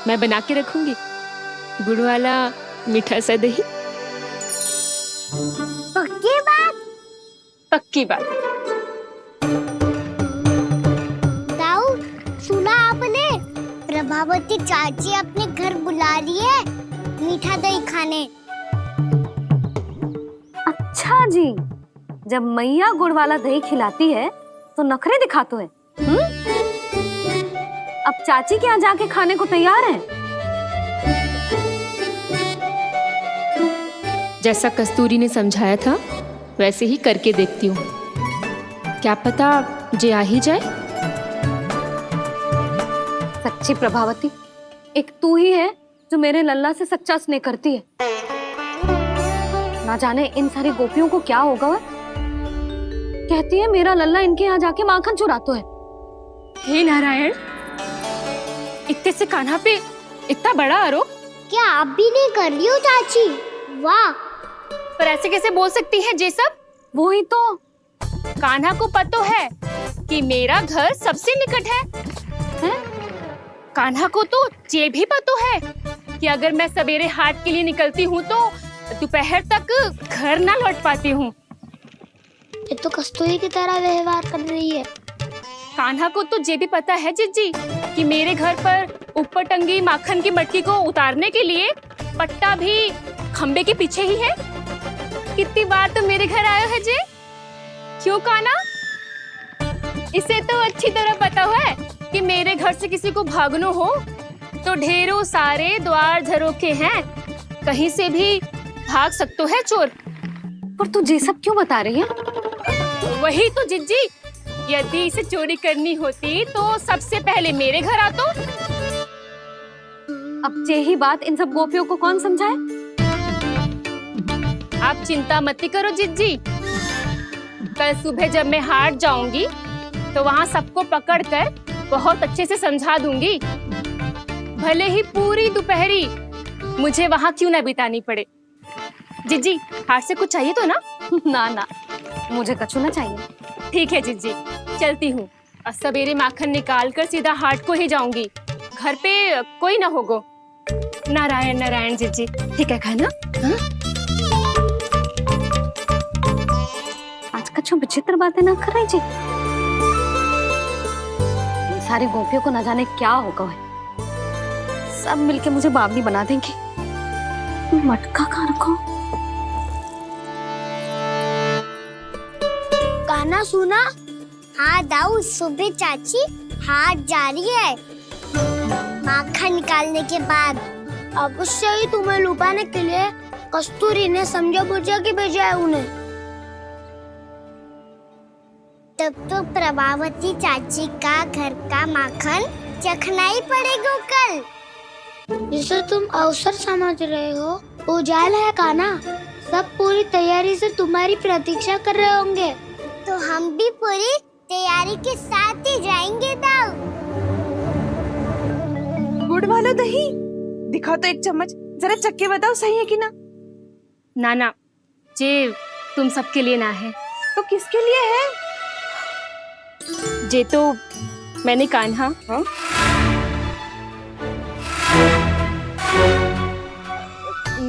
मैं बना के रखूंगी गुड़ वाला मीठा सा दही। पक्की बात? पक्की बात। दाऊ, सुना आपने? प्रभावती चाची अपने घर बुला रही है मीठा दही खाने। अच्छा जी, जब मैया गुड़ वाला दही खिलाती है तो नखरे दिखाते हैं। अब चाची के यहाँ जाके खाने को तैयार हैं। जैसा कस्तूरी ने समझाया था वैसे ही करके देखती हूँ, क्या पता जे आ ही जाए। सच्ची प्रभावती, एक तू ही है जो मेरे लल्ला से सच्चा स्नेह करती है। ना जाने इन सारी गोपियों को क्या होगा। वह कहती है मेरा लल्ला इनके यहाँ जाके माखन चुराता है। हे नारायण, इतने से कान्हा पे इतना बड़ा आरोप। क्या आप भी नहीं कर रही हो चाची? वाह, पर ऐसे कैसे बोल सकती है जे सब? वो ही तो। कान्हा को पता है कि मेरा घर सबसे निकट है? कान्हा को तो ये भी पता है कि अगर मैं सवेरे हाट के लिए निकलती हूँ तो दोपहर तक घर ना लौट पाती हूँ। ये तो कस्तूरी की तरह व्यवहार कर रही है। कान्हा को तो ये भी पता है जिज्जी कि मेरे घर पर ऊपर टंगी माखन की मटकी को उतारने के लिए पट्टा भी खंबे के पीछे ही है। कितनी बार तो मेरे घर आयो है जे। क्यों कान्हा? इसे तो अच्छी तरह पता है कि मेरे घर से किसी को भागना हो तो ढेरों सारे द्वार झरोखे हैं, कहीं से भी भाग सकते है चोर। पर तू ये सब क्यों बता रही है? वही तो जिज्जी, यदि इसे चोरी करनी होती तो सबसे पहले मेरे घर आता। अब यही बात इन सब गोपियों को कौन समझाए? आप चिंता मत करो जिज्जी, कल सुबह जब मैं हाट जाऊंगी तो वहाँ सबको पकड़कर बहुत अच्छे से समझा दूंगी। भले ही पूरी दोपहरी मुझे वहाँ क्यों ना बितानी पड़े। जिज्जी, हाट से कुछ चाहिए तो ना? ना ना, मुझे कछु ना चाहिए। ठीक है जिज्जी, चलती हूँ। और सवेरे माखन निकाल कर सीधा हाट को ही जाऊंगी, घर पे कोई ना होगो। नारायण नारायण जिज्जी, ठीक है खाना? आज कछु विचित्र बातें ना कर रही जी। इन सारी गोपियों को न जाने क्या होगा है। सब मिलके मुझे बावली बना देंगे। मटका कहाँ रखो? गाना सुना? हाँ दाऊ, सुबह चाची हाट जा रही है माखन निकालने के बाद। अवश्य ही तुम्हें लुभाने के लिए कस्तूरी ने समझा बुझा के भेजा है उन्हें। तब तो प्रभावती चाची का घर का माखन चखना ही पड़ेगा कल। जिसे तुम अवसर समझ रहे हो उजाला है कान्हा। सब पूरी तैयारी से तुम्हारी प्रतीक्षा कर रहे होंगे। तो हम भी पूरी तैयारी के साथ ही जाएंगे दाऊ। गुड़ वाला दही दिखाओ तो एक चम्मच, जरा चक्के बताओ सही है कि ना। ना जे तुम सबके लिए ना है। तो किसके लिए है? जे तो मैंने कान्हा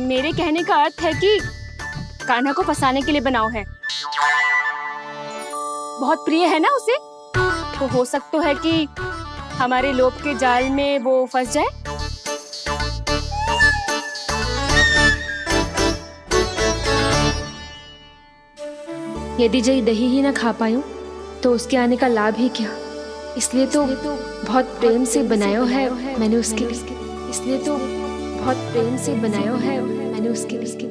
मेरे कहने का अर्थ है कि कान्हा को फंसाने के लिए बनाओ है। बहुत प्रिय है ना उसे, तो हो सकता है कि हमारे लोभ के जाल में वो फंस जाए। यदि जय दही ही ना खा पायूं तो उसके आने का लाभ ही क्या। इसलिए तो बहुत प्रेम से बनाया है मैंने उसके लिए। इसलिए तो बहुत प्रेम से बनाया है मैंने उसके लिए।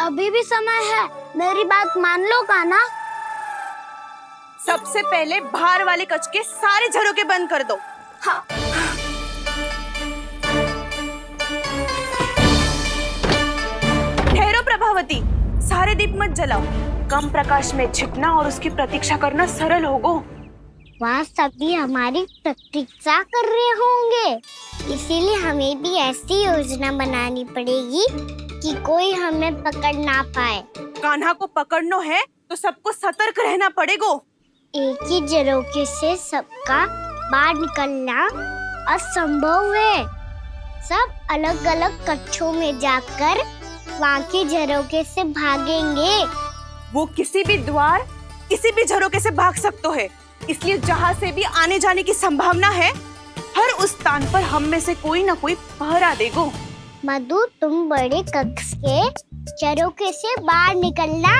अभी भी समय है, मेरी बात मान लो कान्हा। सबसे पहले बाहर वाले कच के सारे झरोके बंद कर दो। हाँ। ठहरो प्रभावती, सारे दीप मत जलाओ। कम प्रकाश में छिपना और उसकी प्रतीक्षा करना सरल होगो। वहाँ सभी हमारी प्रतीक्षा कर रहे होंगे, इसीलिए हमें भी ऐसी योजना बनानी पड़ेगी कि कोई हमें पकड़ ना पाए। कान्हा को पकड़ना है तो सबको सतर्क रहना पड़ेगा। एक ही झरोखे से सबका बाहर निकलना असंभव है। सब अलग अलग कक्षों में जाकर वहाँ के झरोखे से भागेंगे। वो किसी भी द्वार, किसी भी झरोखे से भाग सकते है, इसलिए जहाँ से भी आने जाने की संभावना है, हर उस स्थान पर हम में से कोई ना कोई पहरा देगो। मधु, तुम बड़े कक्ष के झरोखे से बाहर निकलना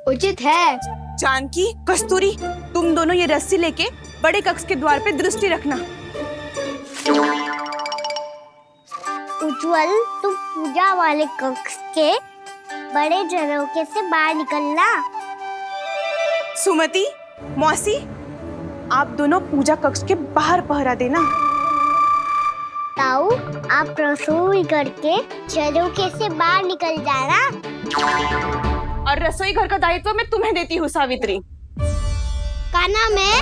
उचित है। जानकी, कस्तूरी, तुम दोनों ये रस्सी लेके बड़े कक्ष के द्वार पे दृष्टि रखना। उज्जवल, तुम पूजा वाले कक्ष के बड़े झरोखे से बाहर निकलना। सुमति, मौसी, आप दोनों पूजा कक्ष के बाहर पहरा देना। ताऊ, आप रसोई करके झरोखे से बाहर निकल जाना। और रसोई घर का दायित्व मैं तुम्हें देती हूँ सावित्री। कान्हा, मैं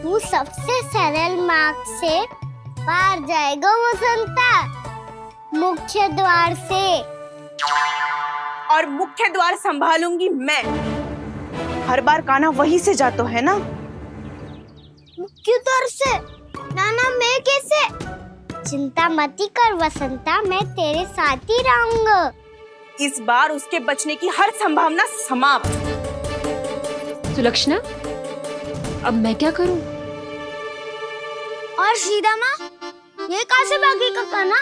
तू सबसे सरल मार्ग से बाहर जाएगा वसंता, मुख्य द्वार से। और मुख्य द्वार संभालूंगी मैं। हर बार कान्हा वहीं से जाता है ना। मुख्य द्वार से? नाना, मैं कैसे? चिंता मत कर वसंता, मैं तेरे साथ ही रहूंगा। इस बार उसके बचने की हर संभावना समाप्त। सुलक्षणा, अब मैं क्या करूं? और सीधा माँ, ये कहाँ से भागेगा कान्हा?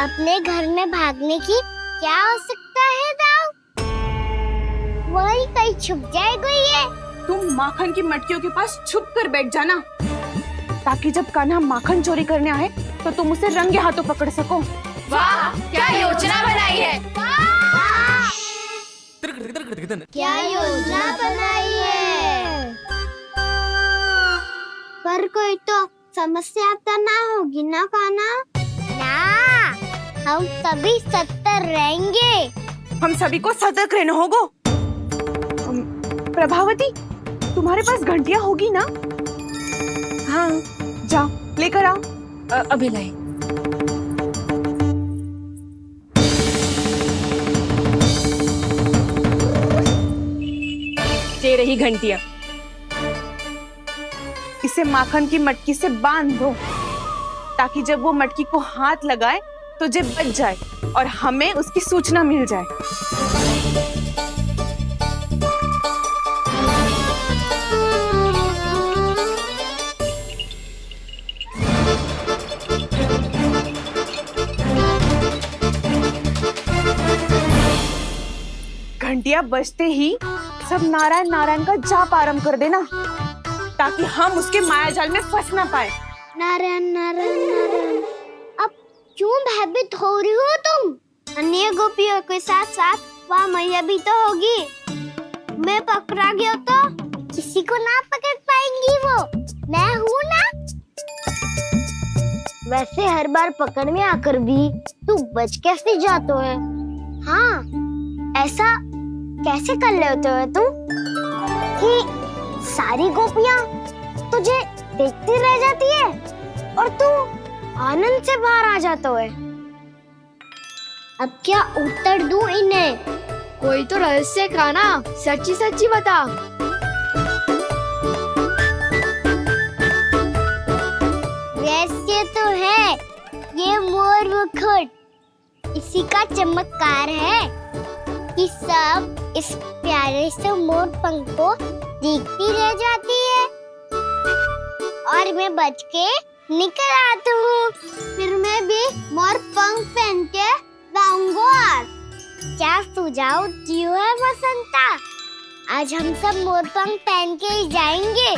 अपने घर में भागने की क्या हो सकता है दाऊ? वही कहीं छुप जाएगा ये। तुम माखन की मटकियों के पास छुप कर बैठ जाना, ताकि जब कान्हा माखन चोरी करने आए तो तुम उसे रंगे हाथों पकड़ सको। वाह, क्या योजना बनाई है। क्या योजना बनाई है? पर कोई तो समस्या तो ना होगी ना कान्हा? ना, हम सभी सतर्क रहेंगे। हम सभी को सतर्क रहना होगा। प्रभावती, तुम्हारे पास घंटियां होगी ना? हाँ, जाओ लेकर आओ। अभी लाई। ये रही घंटियां। इसे माखन की मटकी से बांध दो, ताकि जब वो मटकी को हाथ लगाए तो जे बच जाए और हमें उसकी सूचना मिल जाए। घंटियां बजते ही सब नारायण नारायण का जाप आरंभ कर देना, ताकि हम उसके मायाजाल में फंस ना पाए। नारायण नारायण नारायण। अब क्यों भयभीत हो रही हो तुम? अन्य गोपियों के साथ साथ वहाँ मैया भी तो होगी। मैं पकड़ा गया तो किसी को ना पकड़ पाएंगी वो। मैं हूँ ना। वैसे हर बार पकड़ में आकर भी तू बच कैसे जातो है? हाँ, ऐसा कैसे कर लेते हो तुम कि सारी गोपियां तुझे देखती रह जाती है और तू आनंद से बाहर आ जाता है? अब क्या उत्तर दूं इन्हें? कोई तो रहस्य का ना, सच्ची सच्ची बता। वैसे तो है, ये मोर मुकुट इसी का चमत्कार है कि सब इस प्यारे से मोर पंख को देखती रह जाती है और मैं बच के निकल आता हूँ। फिर मैं भी मोर पंख पहन के गाऊंगा। क्या सुझाव दियो है बसंता? आज हम सब मोर पंख पहन के ही जाएंगे।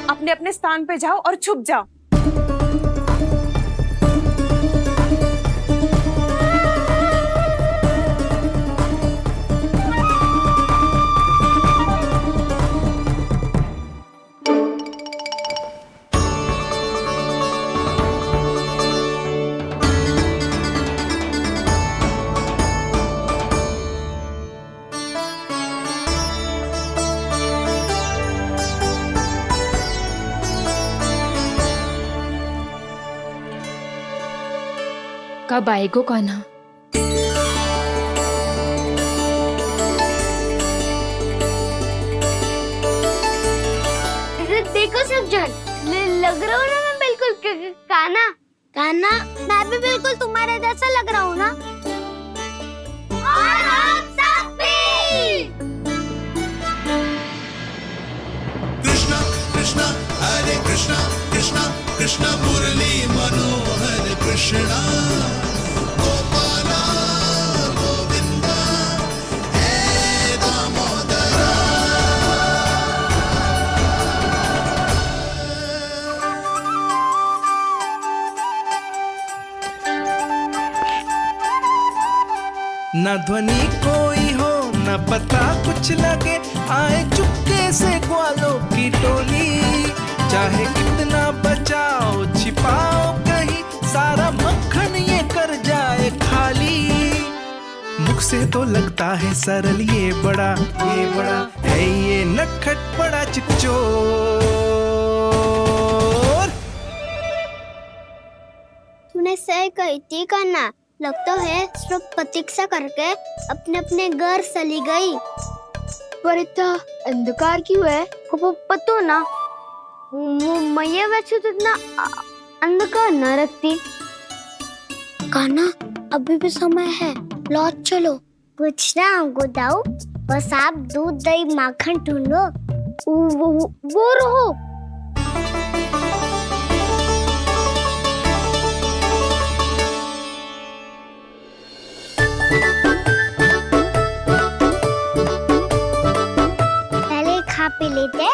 अपने अपने स्थान पे जाओ और छुप जाओ। कब आएगो कान्हा? देखो सब जन, लग रहा हूँ ना मैं बिल्कुल कान्हा। कान्हा, मैं भी बिल्कुल तुम्हारे जैसा लग रहा हूँ ना? और हम सब भी। कृष्णा कृष्णा हरे कृष्णा कृष्णा कृष्णा मुरली मनोहर कृष्णा गोपाला गोविंदा हे दामोदरा। न ध्वनि कोई हो न पता कुछ लगे, आए चुपके से ग्वालों की टोली। चाहे कितना बचाओ छिपाओ कहीं, सारा मक्खन ये कर जाए खाली। मुख से तो लगता है सरल, ये बड़ा है ये नटखट बड़ा चिकचोर। तूने सही कही थी कान्हा, लगता है सिर्फ प्रतीक्षा करके अपने अपने घर चली गई। पर इतना अंधकार क्यों है? पतो ना, मैं वैसे तो इतना अंधकार न रखती। कान्हा, अभी भी समय है, लौट चलो। कुछ ना हमको दाऊ, बस आप दूध दही माखन ढूंढो। वो रहो। पहले खा पी लेते,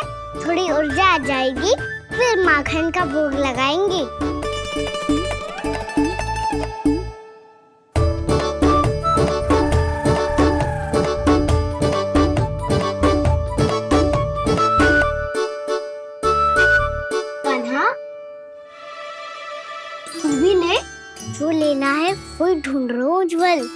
थोड़ी ऊर्जा आ जाएगी, फिर माखन का भोग लगाएंगे। कान्हा, तू भी ले, जो लेना है वही ढूंढ रहा हूँ उज्जवल।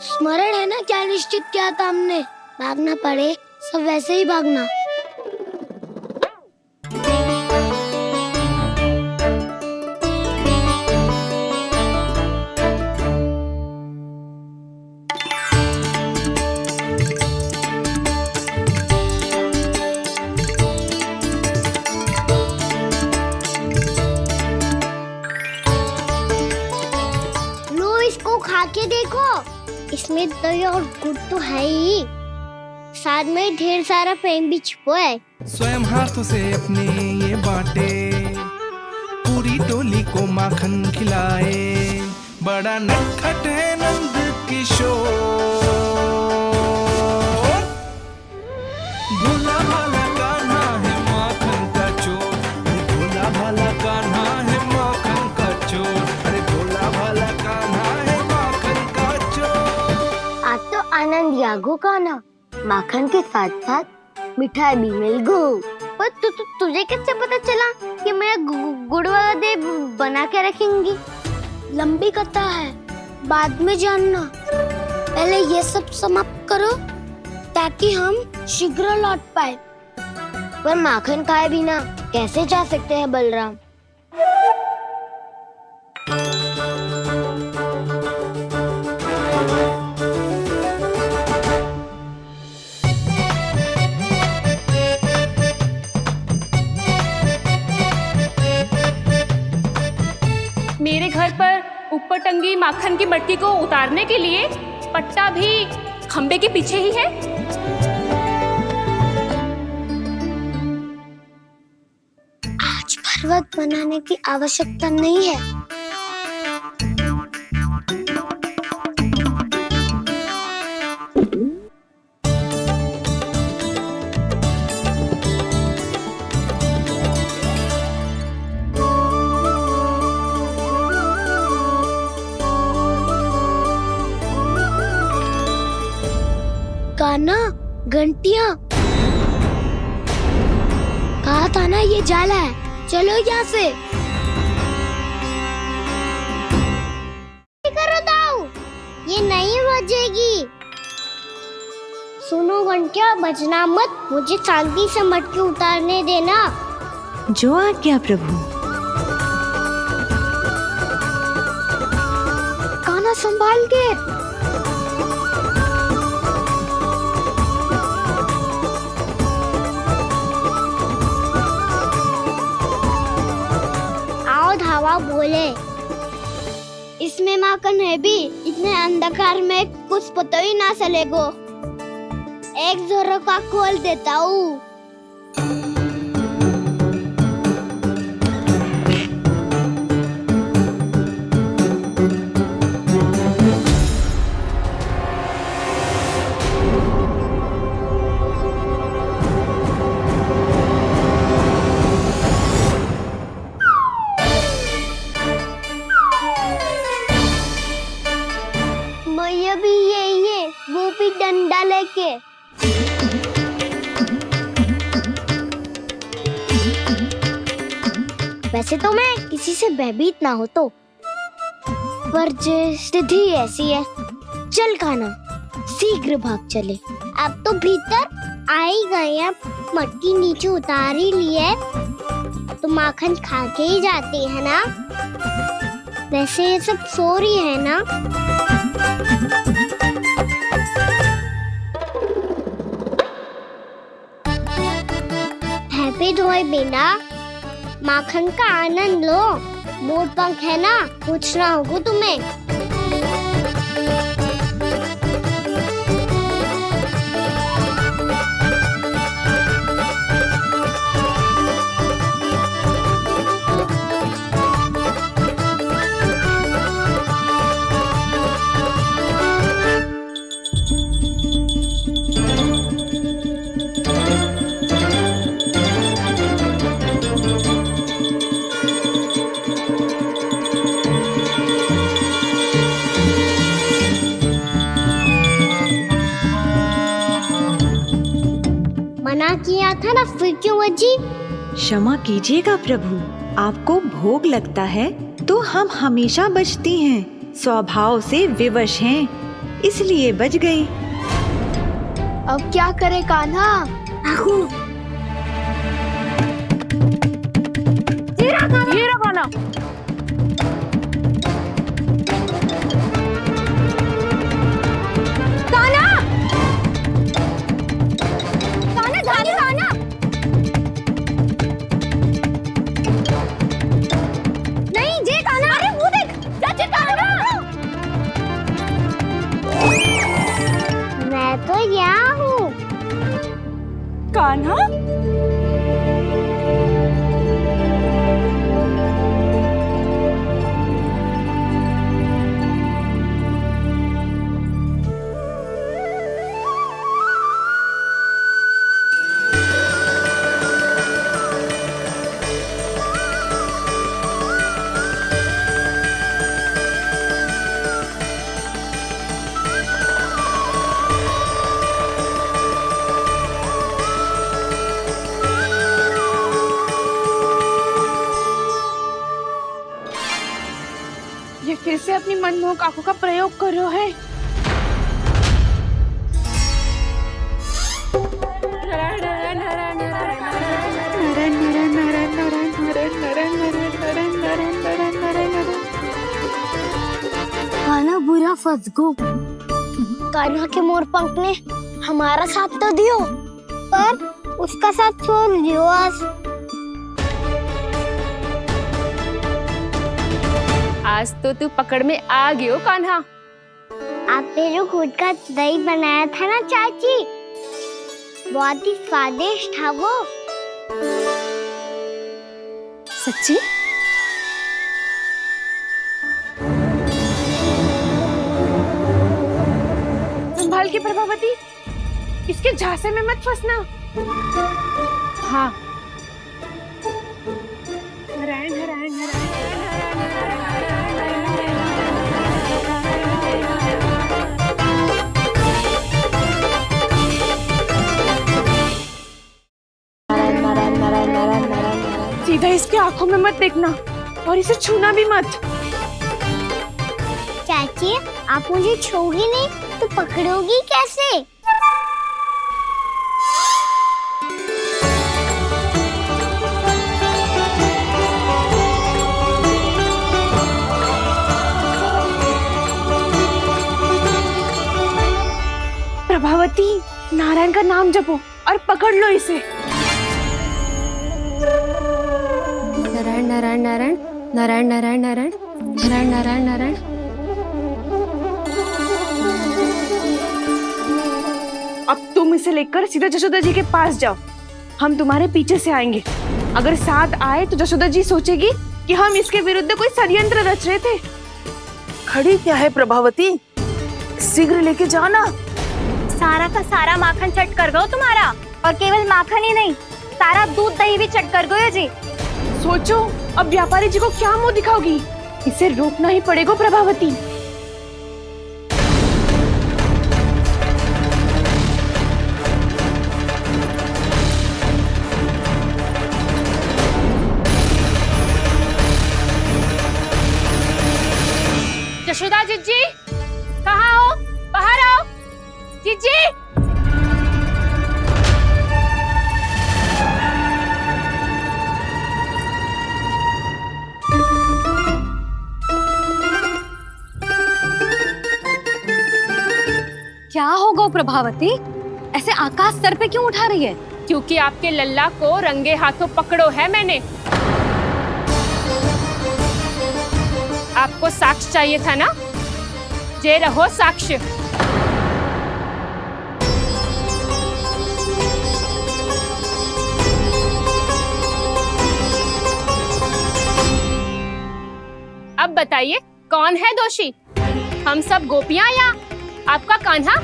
स्मरण है ना क्या निश्चित किया था हमने? भागना पड़े सब वैसे ही भागना। लो, इसको खा के देखो, इसमें दही और गुड़ तो है ही, साथ में ढेर सारा प्रेम भी छुपा है। स्वयं हाथों से अपने ये बांटे, पूरी टोली को माखन खिलाए। बड़ा नटखट है नंद किशोर, भोला भाला कान्हा है माखन का चोर। अरे भोला भाला कान्हा है माखन का चोर। अरे भोला भाला कान्हा है माखन का चोर। आज तो आनंद यागो का ना, माखन के साथ साथ मिठाई भी मिल गई। पर तुझे कैसे पता चला कि मैं गुड़ वाला देव बना के रखेंगी? लंबी कथा है, बाद में जानना। पहले ये सब समाप्त करो ताकि हम शीघ्र लौट पाए। पर माखन खाए बिना कैसे जा सकते हैं बलराम? मेरे घर पर ऊपर टंगी माखन की मटकी को उतारने के लिए पट्टा भी खंबे के पीछे ही है। आज पर्वत बनाने की आवश्यकता नहीं है। कान्हा, घंटियां, कहा था ना ये जाला है। चलो यहाँ से। करो दाऊ, ये नहीं बजेगी। सुनो घंटिया, बजना मत, मुझे शांति से मटकी उतारने देना। जो आज्ञा प्रभु। कान्हा संभाल के। धावा बोले, इसमें माखन है भी, इतने अंधकार में कुछ पता ही ना चलेगो। एक जोरों का खोल देता हूँ। भी यही है, वो भी डंडा लेके। वैसे तो मैं किसी से भयभीत ना हो तो, पर स्थिति ऐसी है। चल कान्हा, शीघ्र भाग चले। अब तो भीतर आ ही गए हैं, मटकी नीचे उतार ही लिए तो माखन खा के ही जाते हैं ना। वैसे ये सब सो रही है ना। हैप्पी धोए बिना माखन का आनंद लो। मोर पंख है ना, पूछना होगा तुम्हें। मना किया था ना, फिर क्यों बजी? क्षमा कीजिएगा प्रभु, आपको भोग लगता है तो हम हमेशा बजती हैं, स्वभाव से विवश हैं, इसलिए बज गई। अब क्या करे कान्हा? ये रहा कान्हा। मैं तो यहाँ हूँ। कान्हा, से अपनी मनमोहक आंखों का प्रयोग कर रहे हो है। कान्हा बुरा फंस गो। कान्हा के मोर पंख ने हमारा साथ तो दियो, पर उसका साथ छोड़ दियो आज तो तू पकड़ में आ गयो कान्हा। आपने जो खुद का दही बनाया था ना चाची, बहुत ही स्वादिष्ट था वो। सच्ची? संभाल के प्रभावती, इसके झांसे में मत फंसना। हाँ। नारायण नारायण सीधा इसके आंखों में मत देखना और इसे छूना भी मत। चाची, आप मुझे छोगी नहीं तो पकड़ोगी कैसे? प्रभावती, नारायण का नाम जपो और पकड़ लो इसे। नारायण नारायण नारायण नारायण नारायण नारायण नारायण नारायण नारायण। अब तुम इसे लेकर सीधा जशोदा जी के पास जाओ, हम तुम्हारे पीछे से आएंगे। अगर साथ आए तो जशोदा जी सोचेगी कि हम इसके विरुद्ध कोई षड्यंत्र रच रहे थे। खड़ी क्या है प्रभावती, शीघ्र लेके जाना। सारा का सारा माखन चट कर गो तुम्हारा, और केवल माखन ही नहीं, सारा दूध दही भी चट कर गो जी। सोचो अब व्यापारी जी को क्या मुंह दिखाओगी, इसे रोकना ही पड़ेगा प्रभावती। यशोदा जीजी, कहाँ हो? बाहर आओ जीजी। क्या होगा प्रभावती, ऐसे आकाश सर पे क्यों उठा रही है? क्योंकि आपके लल्ला को रंगे हाथों पकड़ो है मैंने। आपको साक्ष्य चाहिए था ना, जे रहो साक्ष्य। अब बताइए कौन है दोषी, हम सब गोपियां या आपका कान्हा?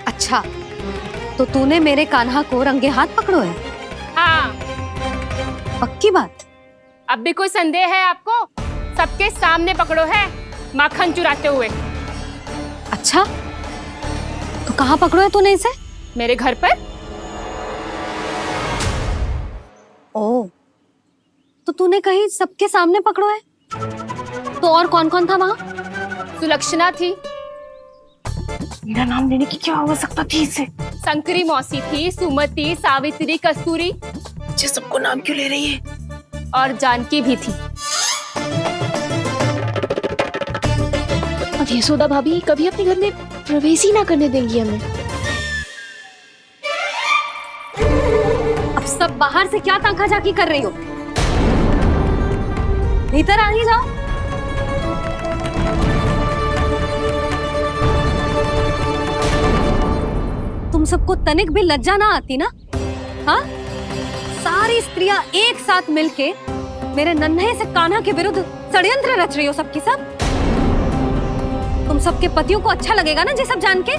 अच्छा, तो तूने मेरे कान्हा को रंगे हाथ पकड़ो है? हाँ। पक्की बात? अब भी कोई संदेह है आपको? सबके सामने पकड़ो है माखन चुराते हुए। अच्छा, तो कहाँ पकड़ो है तूने इसे? मेरे घर पर। ओ, तो तूने कहीं सबके सामने पकड़ो है? तो और कौन कौन था वहाँ? सुलक्षणा थी। मेरा नाम लेने की क्या आवश्यकता थी इसे? शंकरी मौसी थी, सुमति, सावित्री, कस्तूरी। ये सबको नाम क्यों ले रही है? और जानकी भी थी। अब यशोदा भाभी कभी अपने घर में प्रवेश ही ना करने देंगी हमें। अब सब बाहर से क्या ताका झाकी कर रही हो? भीतर आ ही जाओ। तुम सबको तनिक भी लज्जा ना आती ना? हाँ? सारी स्त्रियां एक साथ मिलके मेरे नन्हे से कान्हा के विरुद्ध षड्यंत्र रच रही हो सबकी सब। तुम सबके पतियों को अच्छा लगेगा ना ये सब जान के?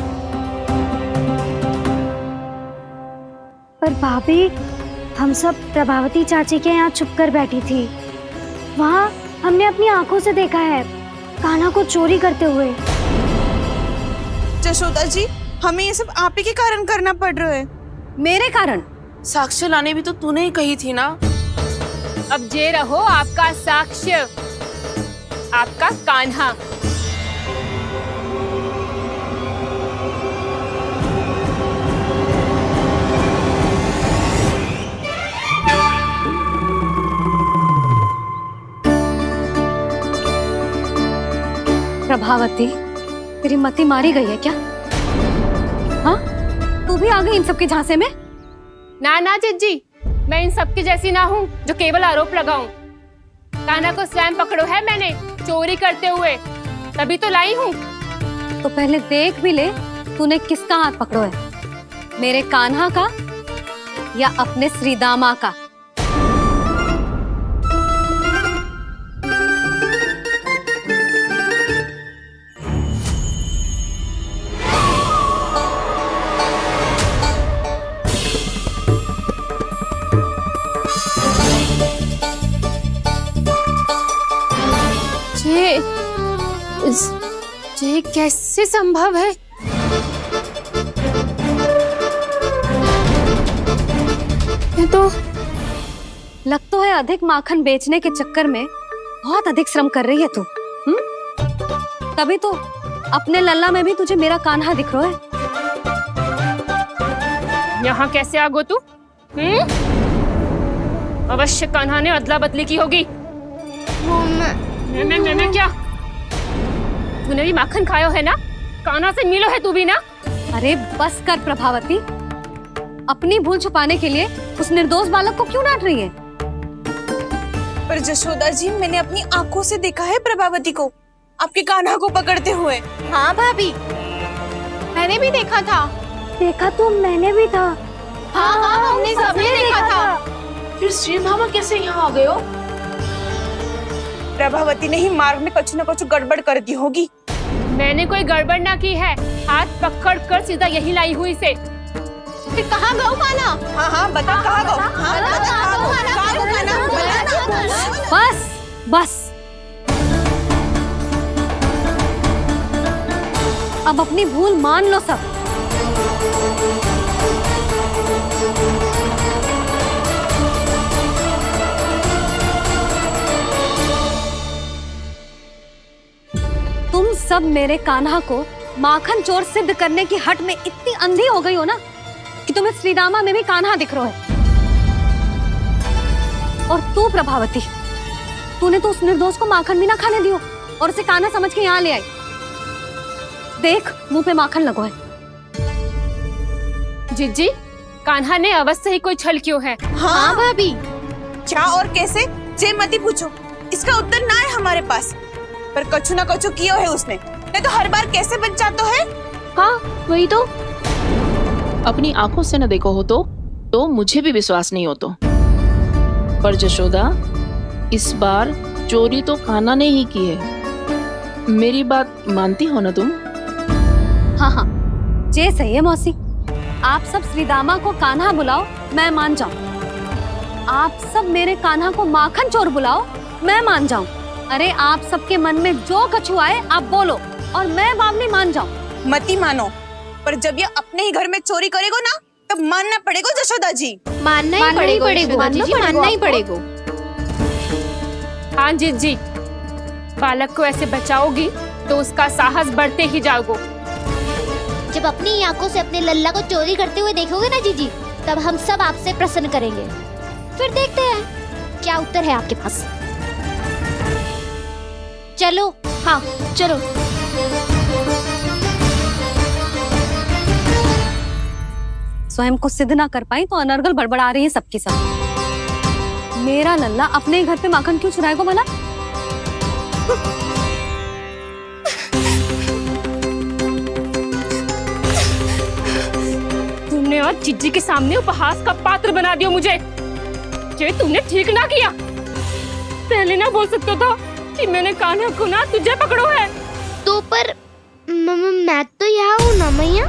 पर भाभी, हम सब प्रभावती चाची के यहाँ छुप कर बैठी थी। वहाँ हमने अपनी आंखों से देखा है कान्हा को चोरी करते हुए। जशोदा जी, हमें ये सब आप ही के कारण करना पड़ रहा है। मेरे कारण? साक्ष्य लाने भी तो तूने ही कही थी ना। अब जे रहो आपका साक्ष्य। आपका कान्हा। प्रभावती, तेरी मति मारी गई है क्या? हाँ, तू भी आ गई इन सबके झांसे में? ना ना जिज्जी, मैं इन सबकी जैसी ना हूँ जो केवल आरोप लगाऊं। कान्हा को स्वयं पकड़ो है मैंने चोरी करते हुए, तभी तो लाई हूँ। तो पहले देख भी ले तूने किसका हाथ पकड़ो है, मेरे कान्हा का या अपने श्रीदामा का? ये कैसे संभव है? ये तो लग तो है अधिक माखन बेचने के चक्कर में बहुत अधिक श्रम कर रही है तू। तभी तो अपने लल्ला में भी तुझे मेरा कान्हा दिख रहा है। यहाँ कैसे आ गो तू? अवश्य कान्हा ने अदला बदली की होगी। मैं क्या? तूने भी माखन खायो है ना? कान्हा से मिलो है तू भी ना? अरे बस कर प्रभावती, अपनी भूल छुपाने के लिए उस निर्दोष बालक को क्यों डांट रही है? पर जशोदा जी, मैंने अपनी आंखों से देखा है प्रभावती को आपके कान्हा को पकड़ते हुए। हाँ भाभी, मैंने भी देखा था। देखा तो मैंने भी था। हाँ हाँ, हमने सबने देखा था। फिर श्री मामा कैसे यहाँ आ गए हो? प्रभावती ने ही मार्ग में कुछ न कुछ गड़बड़ कर दी होगी। मैंने कोई गड़बड़ ना की है, हाथ पकड़ कर सीधा यही लाई हुई इसे। फिर कहाँ गौ कान्हा? हाँ हाँ बता कहाँ गो? हाँ बता कहाँ गो? कहाँ गो कान्हा? बता ना। बस बस, अब अपनी भूल मान लो सब। तुम सब मेरे कान्हा को माखन चोर सिद्ध करने की हट में इतनी अंधी हो गई हो ना कि तुम्हें श्रीदामा में भी कान्हा दिख रहा है। और तू प्रभावती, तूने तो उस निर्दोष को माखन भी ना खाने दियो और उसे कान्हा समझ के यहाँ ले आई। देख, मुंह पे माखन लगो है। जिज्जी, कान्हा ने अवश्य ही कोई छल क्यों है। हाँ भाभी, क्या और कैसे? जे मती पूछो, इसका उत्तर ना है हमारे पास। पर कछु ना कछु किया है उसने, नहीं तो हर बार कैसे बच जाता है। हाँ वही तो। अपनी आंखों से न देखो हो तो मुझे भी विश्वास नहीं हो तो। पर जशोदा, इस बार चोरी तो कान्हा ने ही की है। मेरी बात मानती हो ना तुम? हाँ हाँ, जे सही है मौसी। आप सब श्रीदामा को कान्हा बुलाओ, मैं मान जाऊं। आप सब मेरे कान्हा को माखन चोर बुलाओ, मैं मान जाऊं। अरे आप सबके मन में जो कछु आए आप बोलो और मैं बावली मान जाऊं। मती मानो, पर जब ये अपने ही घर में चोरी करेगो ना, तब मानना पड़ेगा जशोदा जी। मानना ही पड़ेगा, मानना ही पड़ेगा। हाँ जिज्जी, बालक को ऐसे बचाओगी तो उसका साहस बढ़ते ही जाओगे। जब अपनी आंखों से अपने लल्ला को चोरी करते हुए देखोगे ना जीजी, तब हम सब आपसे प्रसन्न करेंगे। फिर देखते हैं क्या उत्तर है आपके पास। चलो। हाँ चलो। स्वयं को सिद्ध ना कर पाई तो अनर्गल बड़बड़ा रही है सबके साथ। मेरा लल्ला अपने ही घर पे माखन क्यों चुराएगा भला? तुमने आज जिज्जी के सामने उपहास का पात्र बना दिया मुझे। ये तुमने ठीक ना किया। पहले ना बोल सकता था कि मैंने कान्हा को ना तुझे पकड़ो है। तो पर मैं तो यहाँ हूँ ना मैया।